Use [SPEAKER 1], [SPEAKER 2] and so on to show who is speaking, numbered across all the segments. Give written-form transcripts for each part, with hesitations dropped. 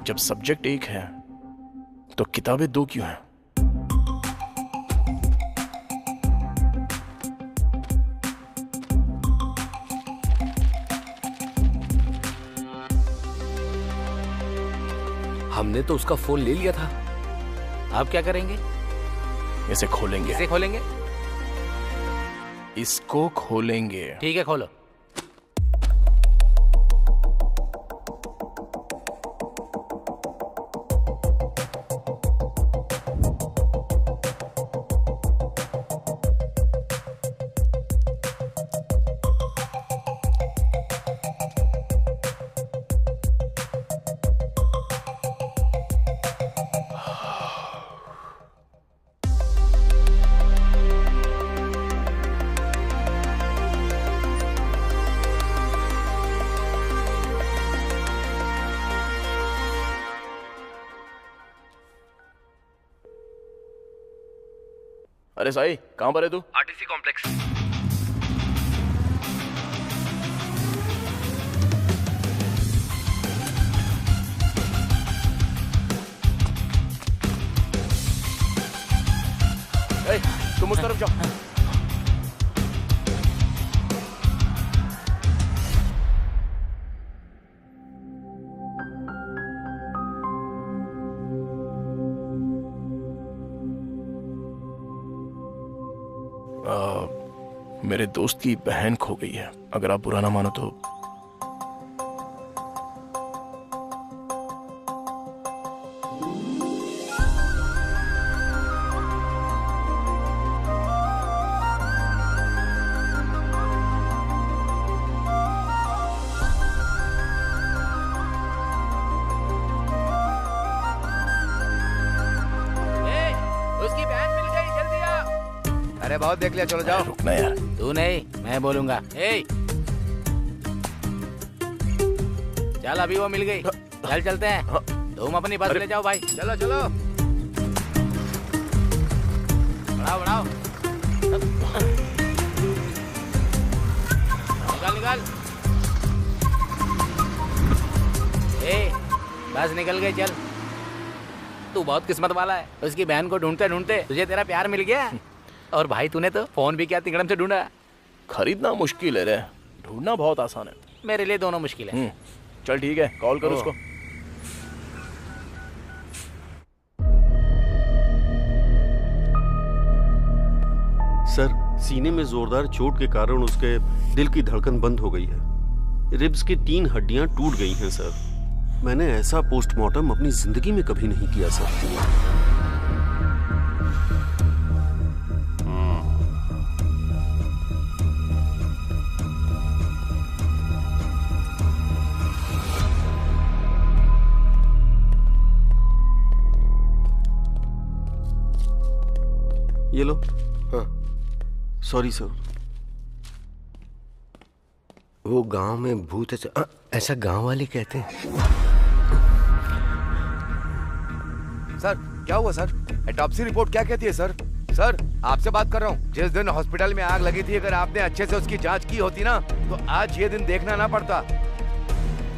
[SPEAKER 1] जब सब्जेक्ट एक है तो किताबें दो क्यों हैं?
[SPEAKER 2] हमने तो उसका फोन ले लिया था। आप क्या करेंगे?
[SPEAKER 1] इसे खोलेंगे।
[SPEAKER 2] इसे खोलेंगे?
[SPEAKER 1] इसको खोलेंगे।
[SPEAKER 2] ठीक है, खोलो।
[SPEAKER 1] अरे साई, कहां पर है तू?
[SPEAKER 3] RTC complex.
[SPEAKER 1] तुम उस तरफ जाओ। मेरे दोस्त की बहन खो गई है। अगर आप बुरा ना मानो तो।
[SPEAKER 2] उसकी बहन मिल गई, जल्दी आ।
[SPEAKER 3] अरे बहुत देख लिया, चलो जाओ।
[SPEAKER 1] रुकना यार।
[SPEAKER 2] तू नहीं, मैं बोलूंगा। चल, अभी वो मिल गई। चल चलते हैं। तुम अपनी बस ले जाओ भाई।
[SPEAKER 3] चलो चलो।
[SPEAKER 2] बढ़ाओ बढ़ाओ। निकाल निकाल। बस निकल गई, चल। तू बहुत किस्मत वाला है। उसकी बहन को ढूंढते ढूंढते तुझे तेरा प्यार मिल गया। और भाई तूने तो फोन भी क्या तिकड़म से ढूंढा।
[SPEAKER 1] खरीदना मुश्किल है रे, ढूंढना बहुत आसान है।
[SPEAKER 2] मेरे लिए दोनों मुश्किल है।
[SPEAKER 1] चल ठीक है, कॉल कर उसको।
[SPEAKER 4] सर, सीने में जोरदार चोट के कारण उसके दिल की धड़कन बंद हो गई है। रिब्स की 3 हड्डियां टूट गई हैं सर। मैंने ऐसा पोस्टमार्टम अपनी जिंदगी में कभी नहीं किया सर। ये लो। हाँ, सॉरी सर।
[SPEAKER 5] वो गांव में भूत है, ऐसा गांव वाले कहते हैं।
[SPEAKER 3] सर क्या हुआ सर? ऑटोप्सी रिपोर्ट क्या कहती है सर? सर आपसे बात कर रहा हूँ। जिस दिन हॉस्पिटल में आग लगी थी, अगर आपने अच्छे से उसकी जांच की होती ना, तो आज ये दिन देखना ना पड़ता।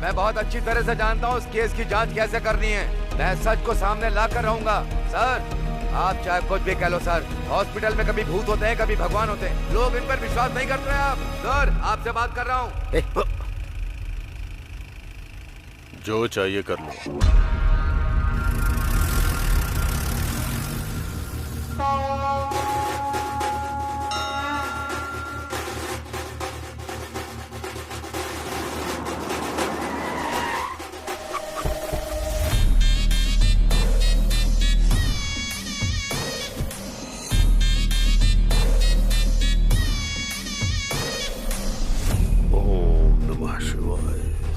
[SPEAKER 3] मैं बहुत अच्छी तरह से जानता हूँ उस केस की जांच कैसे करनी है। मैं सच को सामने ला कर रहूंगा। सर आप चाहे कुछ भी कह लो सर, हॉस्पिटल में कभी भूत होते हैं, कभी भगवान होते हैं। लोग इन पर विश्वास नहीं करते हैं। आप सर, आपसे बात कर रहा हूँ।
[SPEAKER 4] जो चाहिए कर लो।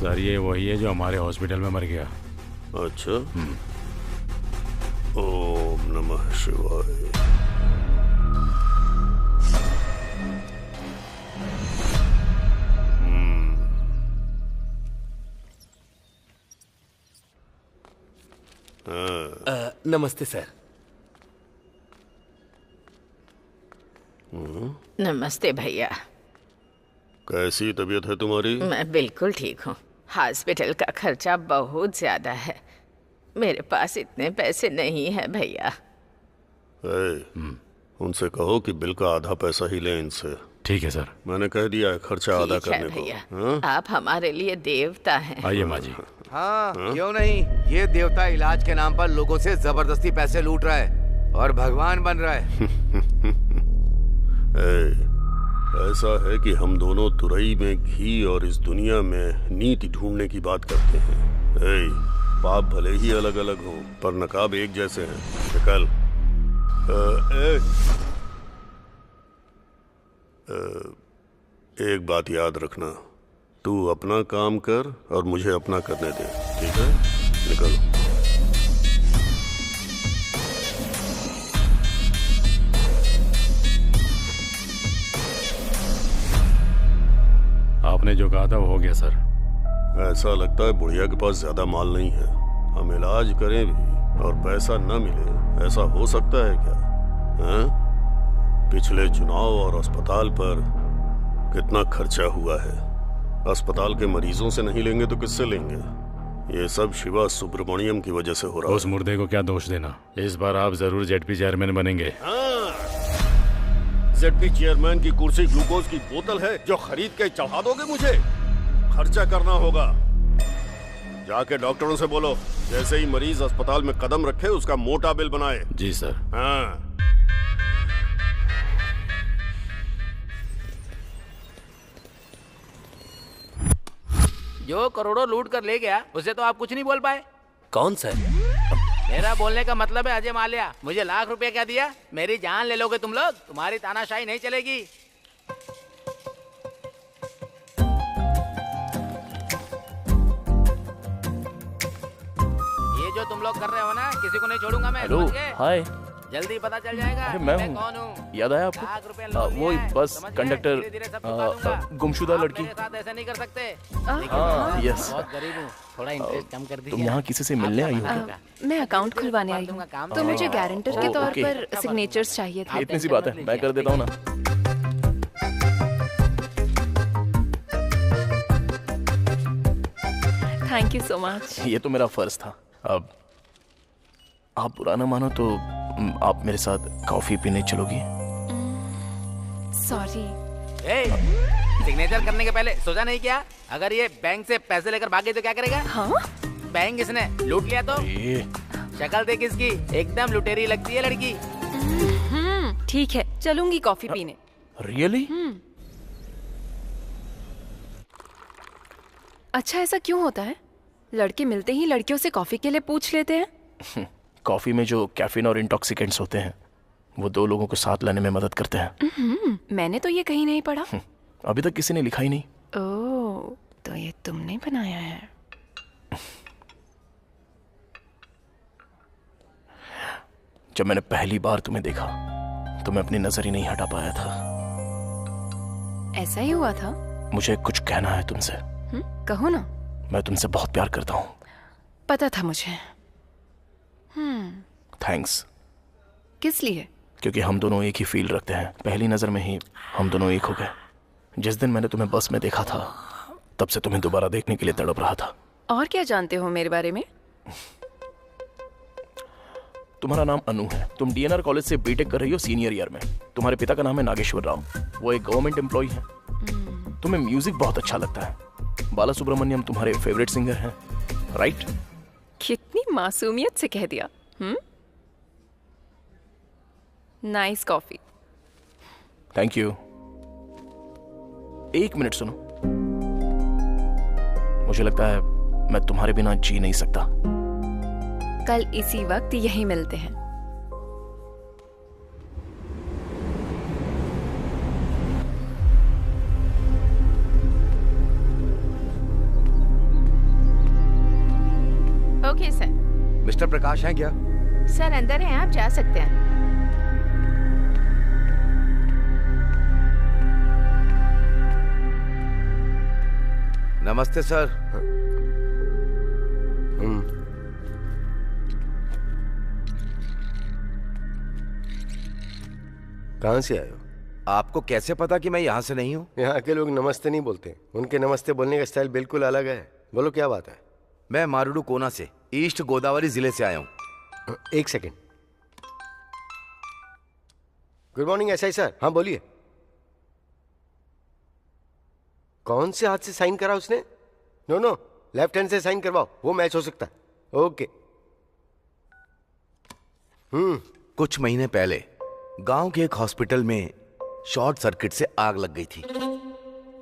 [SPEAKER 6] सर ये वही है जो हमारे हॉस्पिटल में मर गया।
[SPEAKER 4] अच्छा। ओम नमः शिवाय।
[SPEAKER 5] नमस्ते सर।
[SPEAKER 7] नमस्ते भैया।
[SPEAKER 4] कैसी तबीयत है तुम्हारी?
[SPEAKER 7] मैं बिल्कुल ठीक हूँ। हॉस्पिटल का खर्चा बहुत ज्यादा है। मेरे पास इतने पैसे नहीं है भैया।
[SPEAKER 4] उनसे कहो कि बिल का आधा पैसा ही लें इनसे।
[SPEAKER 6] ठीक है सर।
[SPEAKER 4] मैंने कह दिया है खर्चा आधा
[SPEAKER 7] ठीक है
[SPEAKER 4] करने को।
[SPEAKER 7] भैया,
[SPEAKER 4] हाँ?
[SPEAKER 7] आप हमारे लिए देवता हैं।
[SPEAKER 6] आइए माँ जी।
[SPEAKER 3] हाँ क्यों नहीं, ये देवता इलाज के नाम पर लोगों से जबरदस्ती पैसे लूट रहा है और भगवान बन रहा है।
[SPEAKER 4] ऐसा है कि हम दोनों तुरई में घी और इस दुनिया में नीति ढूंढने की बात करते हैं। पाप भले ही अलग अलग हो पर नकाब एक जैसे हैं। निकल। एक बात याद रखना, तू अपना काम कर और मुझे अपना करने दे, ठीक है? निकल।
[SPEAKER 6] आपने जो कहा था वो हो गया सर।
[SPEAKER 4] ऐसा लगता है बुढ़िया के पास ज्यादा माल नहीं है। हम इलाज करें भी और पैसा न मिले, ऐसा हो सकता है क्या? हाँ? पिछले चुनाव और अस्पताल पर कितना खर्चा हुआ है। अस्पताल के मरीजों से नहीं लेंगे तो किससे लेंगे? ये सब शिवा सुब्रमण्यम की वजह से हो रहा है।
[SPEAKER 6] उस मुर्दे को क्या दोष देना? इस बार आप जरूर जेडपी चेयरमैन बनेंगे।
[SPEAKER 4] जेडपी चेयरमैन की कुर्सी ग्लूकोज की बोतल है जो खरीद के चढ़ा दोगे मुझे? खर्चा करना होगा। जाके डॉक्टरों से बोलो जैसे ही मरीज अस्पताल में कदम रखे उसका मोटा बिल बनाए।
[SPEAKER 6] जी सर।
[SPEAKER 4] हाँ।
[SPEAKER 2] जो करोड़ों लूट कर ले गया उसे तो आप कुछ नहीं बोल पाए।
[SPEAKER 5] कौन सर?
[SPEAKER 2] मेरा बोलने का मतलब है अजय माल्या, मुझे लाख रुपए क्या दिया? मेरी जान ले लोगे तुम लोग? तुम्हारी तानाशाही नहीं चलेगी। ये जो तुम लोग कर रहे हो ना, किसी को नहीं छोड़ूंगा मैं।
[SPEAKER 1] हेलो,
[SPEAKER 2] समझ गए?
[SPEAKER 1] हाय।
[SPEAKER 2] जल्दी पता चल जाएगा
[SPEAKER 1] अरे मैं हूँ।
[SPEAKER 2] कौन हूँ।
[SPEAKER 1] याद आया आपको?
[SPEAKER 2] लाख रुपए लोन
[SPEAKER 1] वो
[SPEAKER 2] लिया है,
[SPEAKER 1] बस
[SPEAKER 2] समझ गए?
[SPEAKER 1] कंडक्टर
[SPEAKER 2] धीरे-धीरे सब चुका दूंगा।
[SPEAKER 1] गुमशुदा
[SPEAKER 2] आप
[SPEAKER 1] लड़की।
[SPEAKER 2] मेरे साथ ऐसा नहीं कर सकते।
[SPEAKER 1] हाँ, यस।
[SPEAKER 2] बहुत गरीब हूँ, थोड़ा इंटरेस्ट कम कर दीजिए।
[SPEAKER 1] तुम यहाँ किसी से मिलने आई हो?
[SPEAKER 8] मैं अकाउंट खुलवाने आई हूँ, तो मुझे गारंटर के तौर
[SPEAKER 1] ओके।
[SPEAKER 8] पर सिग्नेचर्स चाहिए थे।
[SPEAKER 1] इतनी सी बात है, मैं कर देता हूँ ना।
[SPEAKER 8] Thank you so much.
[SPEAKER 1] ये तो मेरा फर्ज था। अब आप बुरा ना मानो तो आप मेरे साथ कॉफी पीने चलोगी?
[SPEAKER 8] सॉरी।
[SPEAKER 2] सिग्नेचर करने के पहले सोचा नहीं क्या? अगर ये बैंक से पैसे लेकर भागे तो क्या करेगा?
[SPEAKER 8] हाँ?
[SPEAKER 2] बैंक इसने लूट लिया तो? शक्ल देख इसकी, एकदम लुटेरी लगती है लड़की।
[SPEAKER 8] ठीक है, चलूंगी कॉफी पीने।
[SPEAKER 1] रियली?
[SPEAKER 8] अच्छा, ऐसा क्यों होता है? लड़के मिलते ही लड़कियों से कॉफी के लिए पूछ लेते हैं।
[SPEAKER 1] कॉफी में जो कैफीन और इंटॉक्सिकेंट्स होते हैं वो दो लोगों को साथ लाने में मदद करते हैं।
[SPEAKER 8] मैंने तो ये कहीं नहीं पढ़ा।
[SPEAKER 1] अभी तक किसी ने लिखा ही नहीं।
[SPEAKER 8] ओह, तो ये तुमने बनाया है।
[SPEAKER 1] जब मैंने पहली बार तुम्हें देखा तो मैं अपनी नजर ही नहीं हटा पाया था।
[SPEAKER 8] ऐसा ही हुआ था?
[SPEAKER 1] मुझे कुछ कहना है तुमसे।
[SPEAKER 8] कहो ना।
[SPEAKER 1] मैं तुमसे बहुत प्यार करता हूँ।
[SPEAKER 8] पता था मुझे।
[SPEAKER 1] थैंक्स।
[SPEAKER 8] किस लिए?
[SPEAKER 1] क्योंकि हम दोनों एक ही फील रखते हैं। पहली नजर में ही हम दोनों एक हो गए। जिस दिन मैंने तुम्हें बस में देखा था तब से तुम्हें दोबारा देखने के लिए तड़प रहा था।
[SPEAKER 8] और क्या जानते हो मेरे बारे में?
[SPEAKER 1] तुम्हारा नाम अनु है। तुम डीएनआर कॉलेज से बीटेक कर रही हो सीनियर ईयर में। तुम्हारे पिता का नाम है नागेश्वर राव, वो एक गवर्नमेंट एम्प्लॉय है। तुम्हें म्यूजिक बहुत अच्छा लगता है। बाला सुब्रमण्यम तुम्हारे फेवरेट सिंगर हैं, राइट?
[SPEAKER 8] कितनी मासूमियत से कह दिया। Nice coffee.
[SPEAKER 1] Thank you. एक मिनट सुनो, मुझे लगता है मैं तुम्हारे बिना जी नहीं सकता।
[SPEAKER 8] कल इसी वक्त यहीं मिलते हैं।
[SPEAKER 7] Okay sir.
[SPEAKER 3] मिस्टर प्रकाश हैं क्या?
[SPEAKER 7] सर अंदर हैं, आप जा सकते हैं।
[SPEAKER 3] नमस्ते सर।
[SPEAKER 5] कहाँ से आए हो?
[SPEAKER 3] आपको कैसे पता कि मैं यहाँ से नहीं हूँ?
[SPEAKER 5] यहाँ के लोग नमस्ते नहीं बोलते। उनके नमस्ते बोलने का स्टाइल बिल्कुल अलग है। बोलो क्या बात है?
[SPEAKER 3] मैं मारुडू कोना से ईस्ट गोदावरी जिले से आया हूँ।
[SPEAKER 5] एक second. Good morning SI sir. हाँ बोलिए। कौन से हाथ से साइन करा उसने? नो, लेफ्ट हैंड से साइन करवाओ, वो मैच हो सकता है। ओके।
[SPEAKER 3] कुछ महीने पहले गांव के एक हॉस्पिटल में शॉर्ट सर्किट से आग लग गई थी।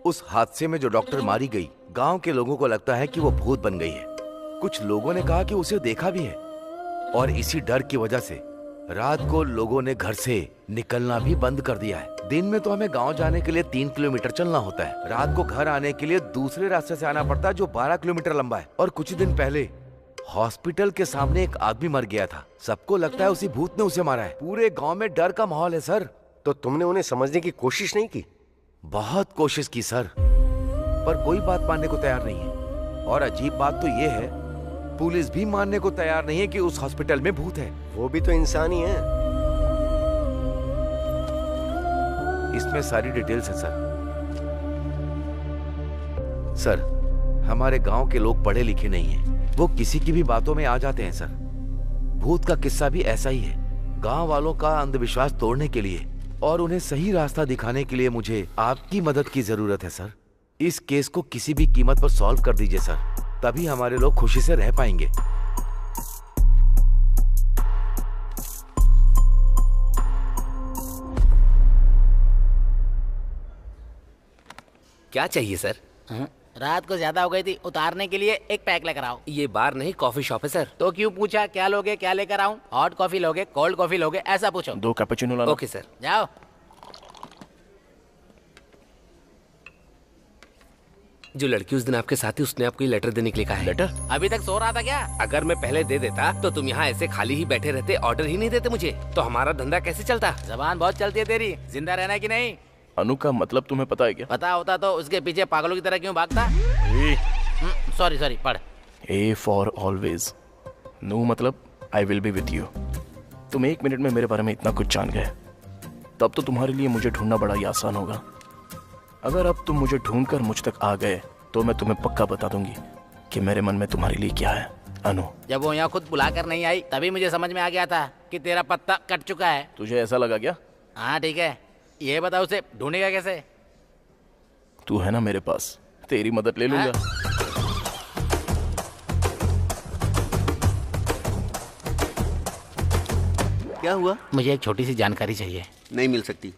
[SPEAKER 3] उस हादसे में जो डॉक्टर मारी गई, गांव के लोगों को लगता है कि वो भूत बन गई है। कुछ लोगों ने कहा कि उसे देखा भी है, और इसी डर की वजह से रात को लोगों ने घर से निकलना भी बंद कर दिया है। दिन में तो हमें गांव जाने के लिए 3 किलोमीटर चलना होता है, रात को घर आने के लिए दूसरे रास्ते से आना पड़ता है जो 12 किलोमीटर लंबा है। और कुछ दिन पहले हॉस्पिटल के सामने एक आदमी मर गया था। सबको लगता है उसी भूत ने उसे मारा है। पूरे गांव में डर का माहौल है सर।
[SPEAKER 5] तो तुमने उन्हें समझने की कोशिश नहीं की?
[SPEAKER 3] बहुत कोशिश की सर, पर कोई बात मानने को तैयार नहीं है। और अजीब बात तो ये है, पुलिस भी मानने को तैयार नहीं है कि उस हॉस्पिटल में भूत है।
[SPEAKER 5] वो भी तो इंसान ही है।
[SPEAKER 3] इसमें सारी डिटेल्स है सर। सर, हमारे गांव के लोग पढ़े लिखे नहीं हैं, वो किसी की भी बातों में आ जाते हैं सर। भूत का किस्सा भी ऐसा ही है। गांव वालों का अंधविश्वास तोड़ने के लिए और उन्हें सही रास्ता दिखाने के लिए मुझे आपकी मदद की जरूरत है सर। इस केस को किसी भी कीमत पर सॉल्व कर दीजिए सर, तभी हमारे लोग खुशी से रह पाएंगे।
[SPEAKER 9] क्या चाहिए सर?
[SPEAKER 2] रात को ज्यादा हो गई थी, उतारने के लिए एक पैक लेकर आओ।
[SPEAKER 9] ये बार नहीं, कॉफी शॉप है सर।
[SPEAKER 2] तो क्यों पूछा क्या लोगे, क्या लेकर आऊं? हॉट कॉफी लोगे, कोल्ड कॉफी लोगे, ऐसा पूछो।
[SPEAKER 1] 2 कैपुचिनो लाना।
[SPEAKER 9] Okay sir.
[SPEAKER 2] जाओ।
[SPEAKER 9] जो लड़की उस दिन आपके साथ थी, उसने आपको ये लेटर देने के लिए कहा है।
[SPEAKER 1] लेटर?
[SPEAKER 2] अभी तक सो रहा था क्या?
[SPEAKER 9] अगर मैं पहले दे देता तो तुम यहाँ ऐसे खाली ही बैठे रहते, ऑर्डर ही नहीं देते मुझे, तो हमारा धंधा कैसे चलता?
[SPEAKER 2] जबान बहुत चलती है तेरी, जिंदा रहना है कि नहीं?
[SPEAKER 1] अनु का मतलब तुम्हें पता है क्या?
[SPEAKER 2] पता होता तो उसके पीछे पागलों की तरह क्यों भागता? सॉरी पढ़।
[SPEAKER 1] A for always. नो मतलब I will be with you. तुम 1 मिनट में मेरे बारे में इतना कुछ जान गए, तब तो तुम्हारे लिए मुझे ढूंढना बड़ा ही आसान होगा। अगर अब तुम मुझे ढूंढकर मुझ तक आ गए तो मैं तुम्हें पक्का बता दूंगी कि मेरे मन में तुम्हारे लिए क्या है। अनु,
[SPEAKER 2] जब वो यहाँ खुद बुलाकर नहीं आई तभी मुझे समझ में आ गया था कि तेरा पत्ता कट चुका है।
[SPEAKER 1] तुझे ऐसा लगा क्या?
[SPEAKER 2] हाँ ठीक है, ये बता उसे ढूंढेगा कैसे?
[SPEAKER 1] तू है ना मेरे पास, तेरी मदद ले लूंगा।
[SPEAKER 4] क्या हुआ?
[SPEAKER 2] मुझे एक छोटी सी जानकारी चाहिए।
[SPEAKER 4] नहीं मिल सकती।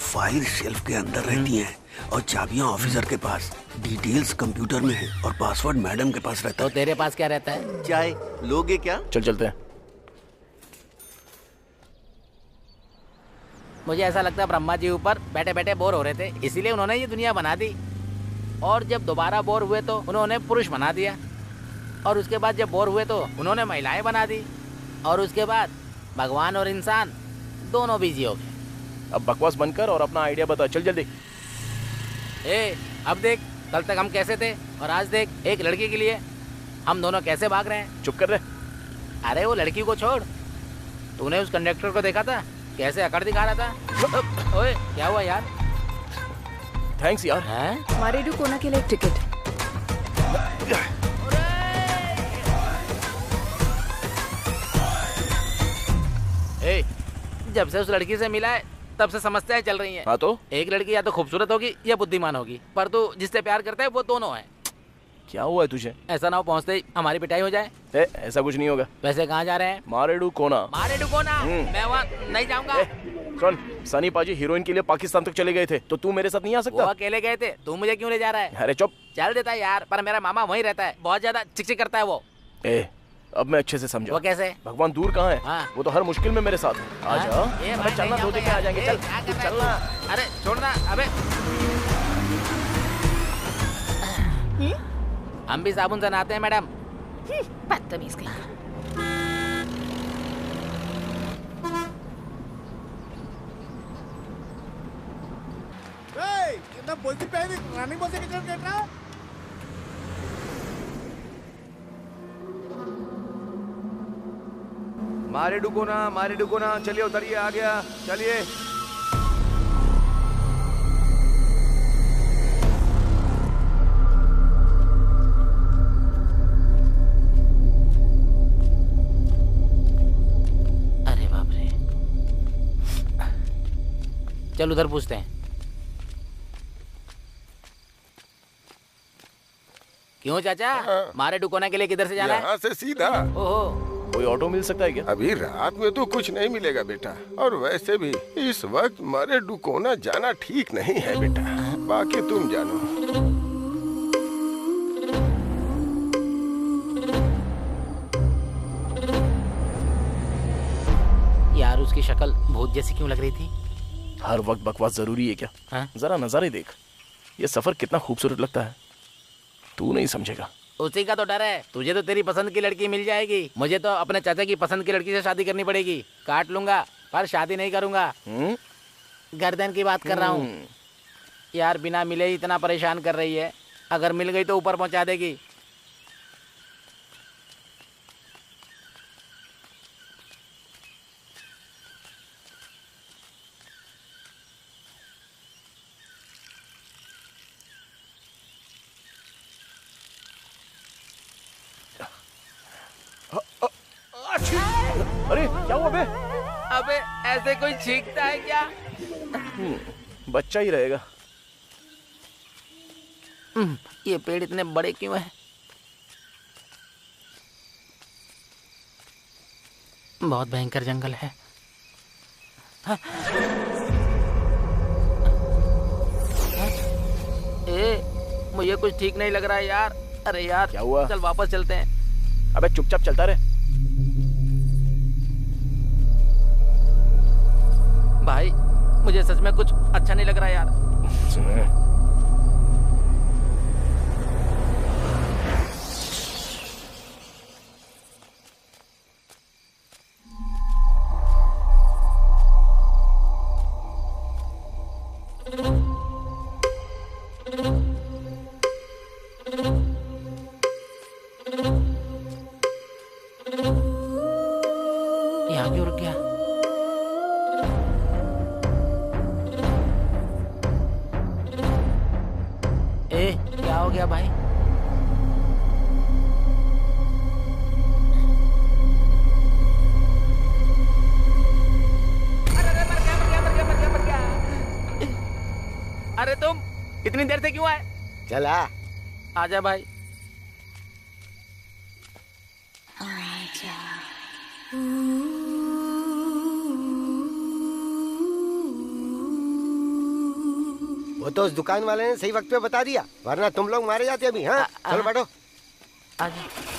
[SPEAKER 4] फाइल शेल्फ के अंदर रहती हैं और चाबियां ऑफिसर के पास, डिटेल्स कंप्यूटर में है और पासवर्ड मैडम के पास रहता
[SPEAKER 2] तो
[SPEAKER 4] है।
[SPEAKER 2] तेरे पास क्या रहता है?
[SPEAKER 4] चाय लोगे क्या?
[SPEAKER 1] चल चलते हैं।
[SPEAKER 2] मुझे ऐसा लगता है ब्रह्मा जी ऊपर बैठे बैठे बोर हो रहे थे, इसीलिए उन्होंने ये दुनिया बना दी। और जब दोबारा बोर हुए तो उन्होंने पुरुष बना दिया, और उसके बाद जब बोर हुए तो उन्होंने महिलाएं बना दी, और उसके बाद भगवान और इंसान दोनों बिजी हो गए।
[SPEAKER 1] अब बकवास बनकर और अपना आइडिया बता, चल जल्दी।
[SPEAKER 2] अब देख, कल तक हम कैसे थे और आज देख, एक लड़की के लिए हम दोनों कैसे भाग रहे हैं।
[SPEAKER 1] चुप कर रहे।
[SPEAKER 2] अरे वो लड़की को छोड़, तूने उस कंडक्टर को देखा था कैसे अकड़ दिखा रहा था? ओए क्या हुआ यार?
[SPEAKER 1] थैंक्स यार।
[SPEAKER 2] हैं?
[SPEAKER 8] मारेडू कोना के लिए एक टिकट।
[SPEAKER 2] जब से उस लड़की से मिला है तब से समस्याएं चल रही हैं।
[SPEAKER 1] हाँ तो?
[SPEAKER 2] एक लड़की या तो खूबसूरत होगी या बुद्धिमान होगी, पर तू जिससे प्यार करता है वो दोनों है।
[SPEAKER 1] क्या हुआ है तुझे?
[SPEAKER 2] ऐसा ना हो पहुँचते ही हमारी पिटाई हो जाए।
[SPEAKER 1] ऐसा कुछ नहीं होगा।
[SPEAKER 2] वैसे कहाँ जा रहे हैं?
[SPEAKER 1] मारेडू कोना।
[SPEAKER 2] मारेडू कोना? मैं वहाँ नहीं जाऊँगा।
[SPEAKER 1] सुन, सनी पाजी हीरोइन के लिए पाकिस्तान तक चले गए थे, तो तू मेरे साथ नहीं आ
[SPEAKER 2] वो
[SPEAKER 1] सकता?
[SPEAKER 2] अकेले गए थे, तू मुझे क्यों ले जा रहा है?
[SPEAKER 1] अरे चुप।
[SPEAKER 2] चल देता यार, पर मेरा मामा वहीं रहता है, बहुत ज्यादा चिकचिक करता है वो।
[SPEAKER 1] अब मैं अच्छे से समझा।
[SPEAKER 2] वो कैसे?
[SPEAKER 1] भगवान दूर कहाँ है?
[SPEAKER 2] हाँ।
[SPEAKER 1] वो तो हर मुश्किल में मेरे साथ है। आजा। अबे चलना, 2 दिन में आ जाएंगे। चल चलना।
[SPEAKER 2] अरे छोड़ना। अबे हम भी साबुन से नहाते हैं मैडम।
[SPEAKER 7] बदतमीज कहीं।
[SPEAKER 3] मारे डुको ना, चलिए उतरिए, आ गया, चलिए।
[SPEAKER 2] चल उधर पूछते हैं। क्यों चाचा? मारे डुकोना के लिए किधर से जाना है?
[SPEAKER 10] यहाँ से सीधा।
[SPEAKER 2] ओहो,
[SPEAKER 1] कोई ऑटो मिल सकता है क्या?
[SPEAKER 10] अभी रात में तो कुछ नहीं मिलेगा बेटा, और वैसे भी इस वक्त मारे डुकोना जाना ठीक नहीं है बेटा, बाकी तुम जानो।
[SPEAKER 2] यार उसकी शक्ल भूत जैसी क्यों लग रही थी?
[SPEAKER 1] हर वक्त बकवास जरूरी है क्या?
[SPEAKER 2] हाँ?
[SPEAKER 1] जरा नजारे देख, ये सफर कितना खूबसूरत लगता है, तू नहीं समझेगा।
[SPEAKER 2] उसी का तो डर है। तुझे तो तेरी पसंद की लड़की मिल जाएगी, मुझे तो अपने चाचा की पसंद की लड़की से शादी करनी पड़ेगी। काट लूंगा पर शादी नहीं करूंगा। गर्दन की बात कर रहा हूँ यार, बिना मिले ही इतना परेशान कर रही है, अगर मिल गई तो ऊपर पहुंचा देगी।
[SPEAKER 1] अरे क्या हुआ बे?
[SPEAKER 2] अबे ऐसे कोई छींकता है क्या?
[SPEAKER 1] बच्चा ही रहेगा।
[SPEAKER 2] ये पेड़ इतने बड़े क्यों हैं? बहुत भयंकर जंगल है। हाँ। मुझे कुछ ठीक नहीं लग रहा है यार। अरे यार
[SPEAKER 1] क्या हुआ?
[SPEAKER 2] चल वापस चलते हैं।
[SPEAKER 1] अबे चुपचाप चलता रहे।
[SPEAKER 2] भाई मुझे सच में कुछ अच्छा नहीं लग रहा यार। यहाँ क्यों रुक गया? क्या हो गया भाई? अरे तुम इतनी देर से क्यों आए?
[SPEAKER 5] चला
[SPEAKER 2] आजा भाई।
[SPEAKER 5] वो तो उस दुकान वाले ने सही वक्त पे बता दिया, वरना तुम लोग मारे जाते अभी। हाँ चलो बैठो।
[SPEAKER 2] आजा।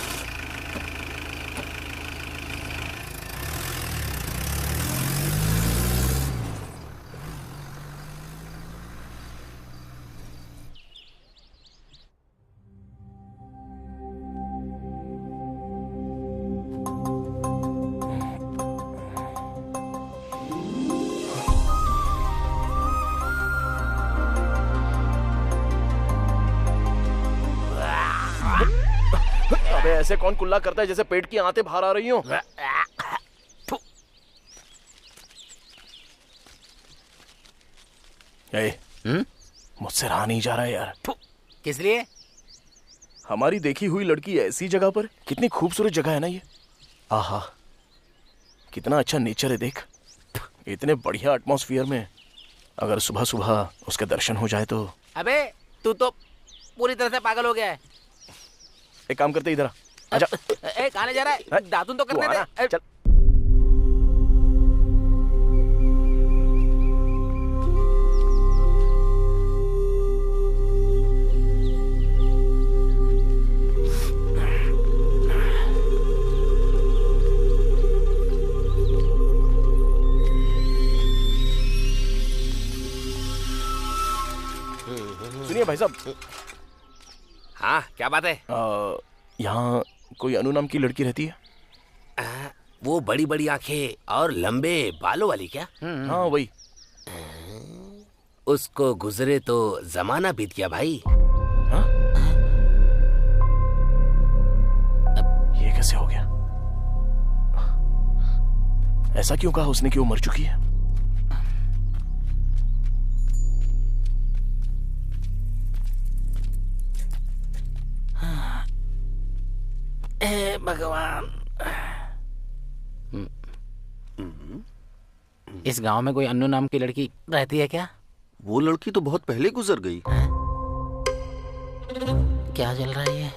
[SPEAKER 1] अबे ऐसे कौन कुल्ला करता है जैसे पेट की आंतें बाहर आ रही हो? मुझसे रहा नहीं जा रहा है यार।
[SPEAKER 2] किस लिए?
[SPEAKER 1] हमारी देखी हुई लड़की ऐसी जगह पर, कितनी खूबसूरत जगह है ना ये। आहा कितना अच्छा नेचर है देख। इतने बढ़िया एटमॉस्फेयर में अगर सुबह सुबह उसके दर्शन हो जाए तो।
[SPEAKER 2] अबे तू तो पूरी तरह से पागल हो गया है।
[SPEAKER 1] एक काम करते इधर आजा।
[SPEAKER 2] कहां जा रहा है? दातुन तो करने दे।
[SPEAKER 1] चल। सुनिए भाई साहब।
[SPEAKER 9] हाँ क्या बात है?
[SPEAKER 1] यहाँ कोई अनु नाम की लड़की रहती है?
[SPEAKER 9] वो बड़ी बड़ी आंखें और लंबे बालों वाली क्या?
[SPEAKER 1] हाँ वही।
[SPEAKER 9] उसको गुजरे तो जमाना बीत गया भाई।
[SPEAKER 1] हाँ? ये कैसे हो गया? ऐसा क्यों कहा उसने कि वो मर चुकी है?
[SPEAKER 2] भगवान। इस गांव में कोई अन्नू नाम की लड़की रहती है क्या?
[SPEAKER 4] वो लड़की तो बहुत पहले गुजर गई।
[SPEAKER 2] क्या चल रहा है ये?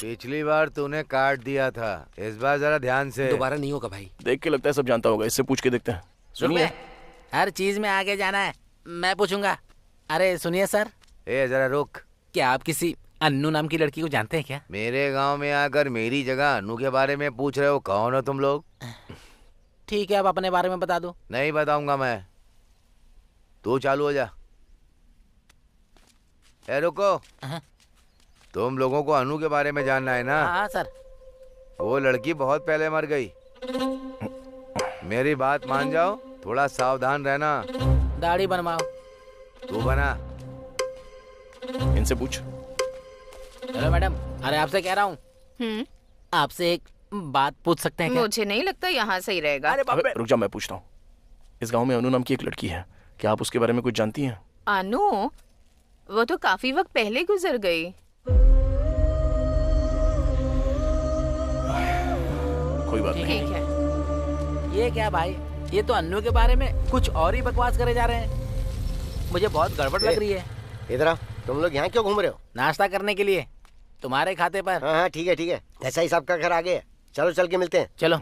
[SPEAKER 3] पिछली बार तूने काट दिया था, इस बार जरा ध्यान से।
[SPEAKER 9] दोबारा नहीं होगा भाई।
[SPEAKER 1] देख के लगता है सब जानता होगा, इससे पूछ के देखते हैं। सुनिए,
[SPEAKER 2] हर चीज में आगे जाना है, मैं पूछूंगा। अरे सुनिए सर।
[SPEAKER 3] जरा रुक।
[SPEAKER 2] क्या आप किसी अन्नू नाम की लड़की को जानते हैं क्या?
[SPEAKER 3] मेरे गांव में आकर मेरी जगह अन्नू के बारे में पूछ रहे हो? कौन हो तुम लोग?
[SPEAKER 2] ठीक है, आप अपने बारे में बता दो।
[SPEAKER 3] नहीं बताऊंगा मैं, तू चालू हो जा। रुको, तुम लोगों को अनु के बारे में जानना है ना?
[SPEAKER 2] हाँ सर।
[SPEAKER 3] वो लड़की बहुत पहले मर गई। मेरी बात मान जाओ, थोड़ा सावधान रहना।
[SPEAKER 2] दाढ़ी बनवाओ।
[SPEAKER 3] तू बना।
[SPEAKER 1] इनसे पूछ।
[SPEAKER 2] हेलो मैडम, अरे आपसे कह रहा हूँ, आपसे एक बात पूछ सकते हैं क्या?
[SPEAKER 7] मुझे नहीं लगता यहाँ सही रहेगा।
[SPEAKER 1] अबे रुक जा, मैं पूछता हूँ। इस गांव में अनु नाम की एक लड़की है, क्या आप उसके बारे में कुछ जानती हैं?
[SPEAKER 7] अनु? वो तो काफी वक्त पहले गुजर गई।
[SPEAKER 1] कोई बात नहीं।
[SPEAKER 7] ठीक है।
[SPEAKER 2] ये क्या भाई, ये तो अन्नू के बारे में कुछ और ही बकवास करे जा रहे हैं। मुझे बहुत गड़बड़ लग रही है।
[SPEAKER 5] इधर आओ। तुम लोग यहाँ क्यों घूम रहे हो?
[SPEAKER 2] नाश्ता करने के लिए, तुम्हारे खाते पर।
[SPEAKER 5] हाँ हाँ ठीक है ठीक है, ऐसा ही सबका घर आगे है। चलो चल के मिलते हैं।
[SPEAKER 2] चलो।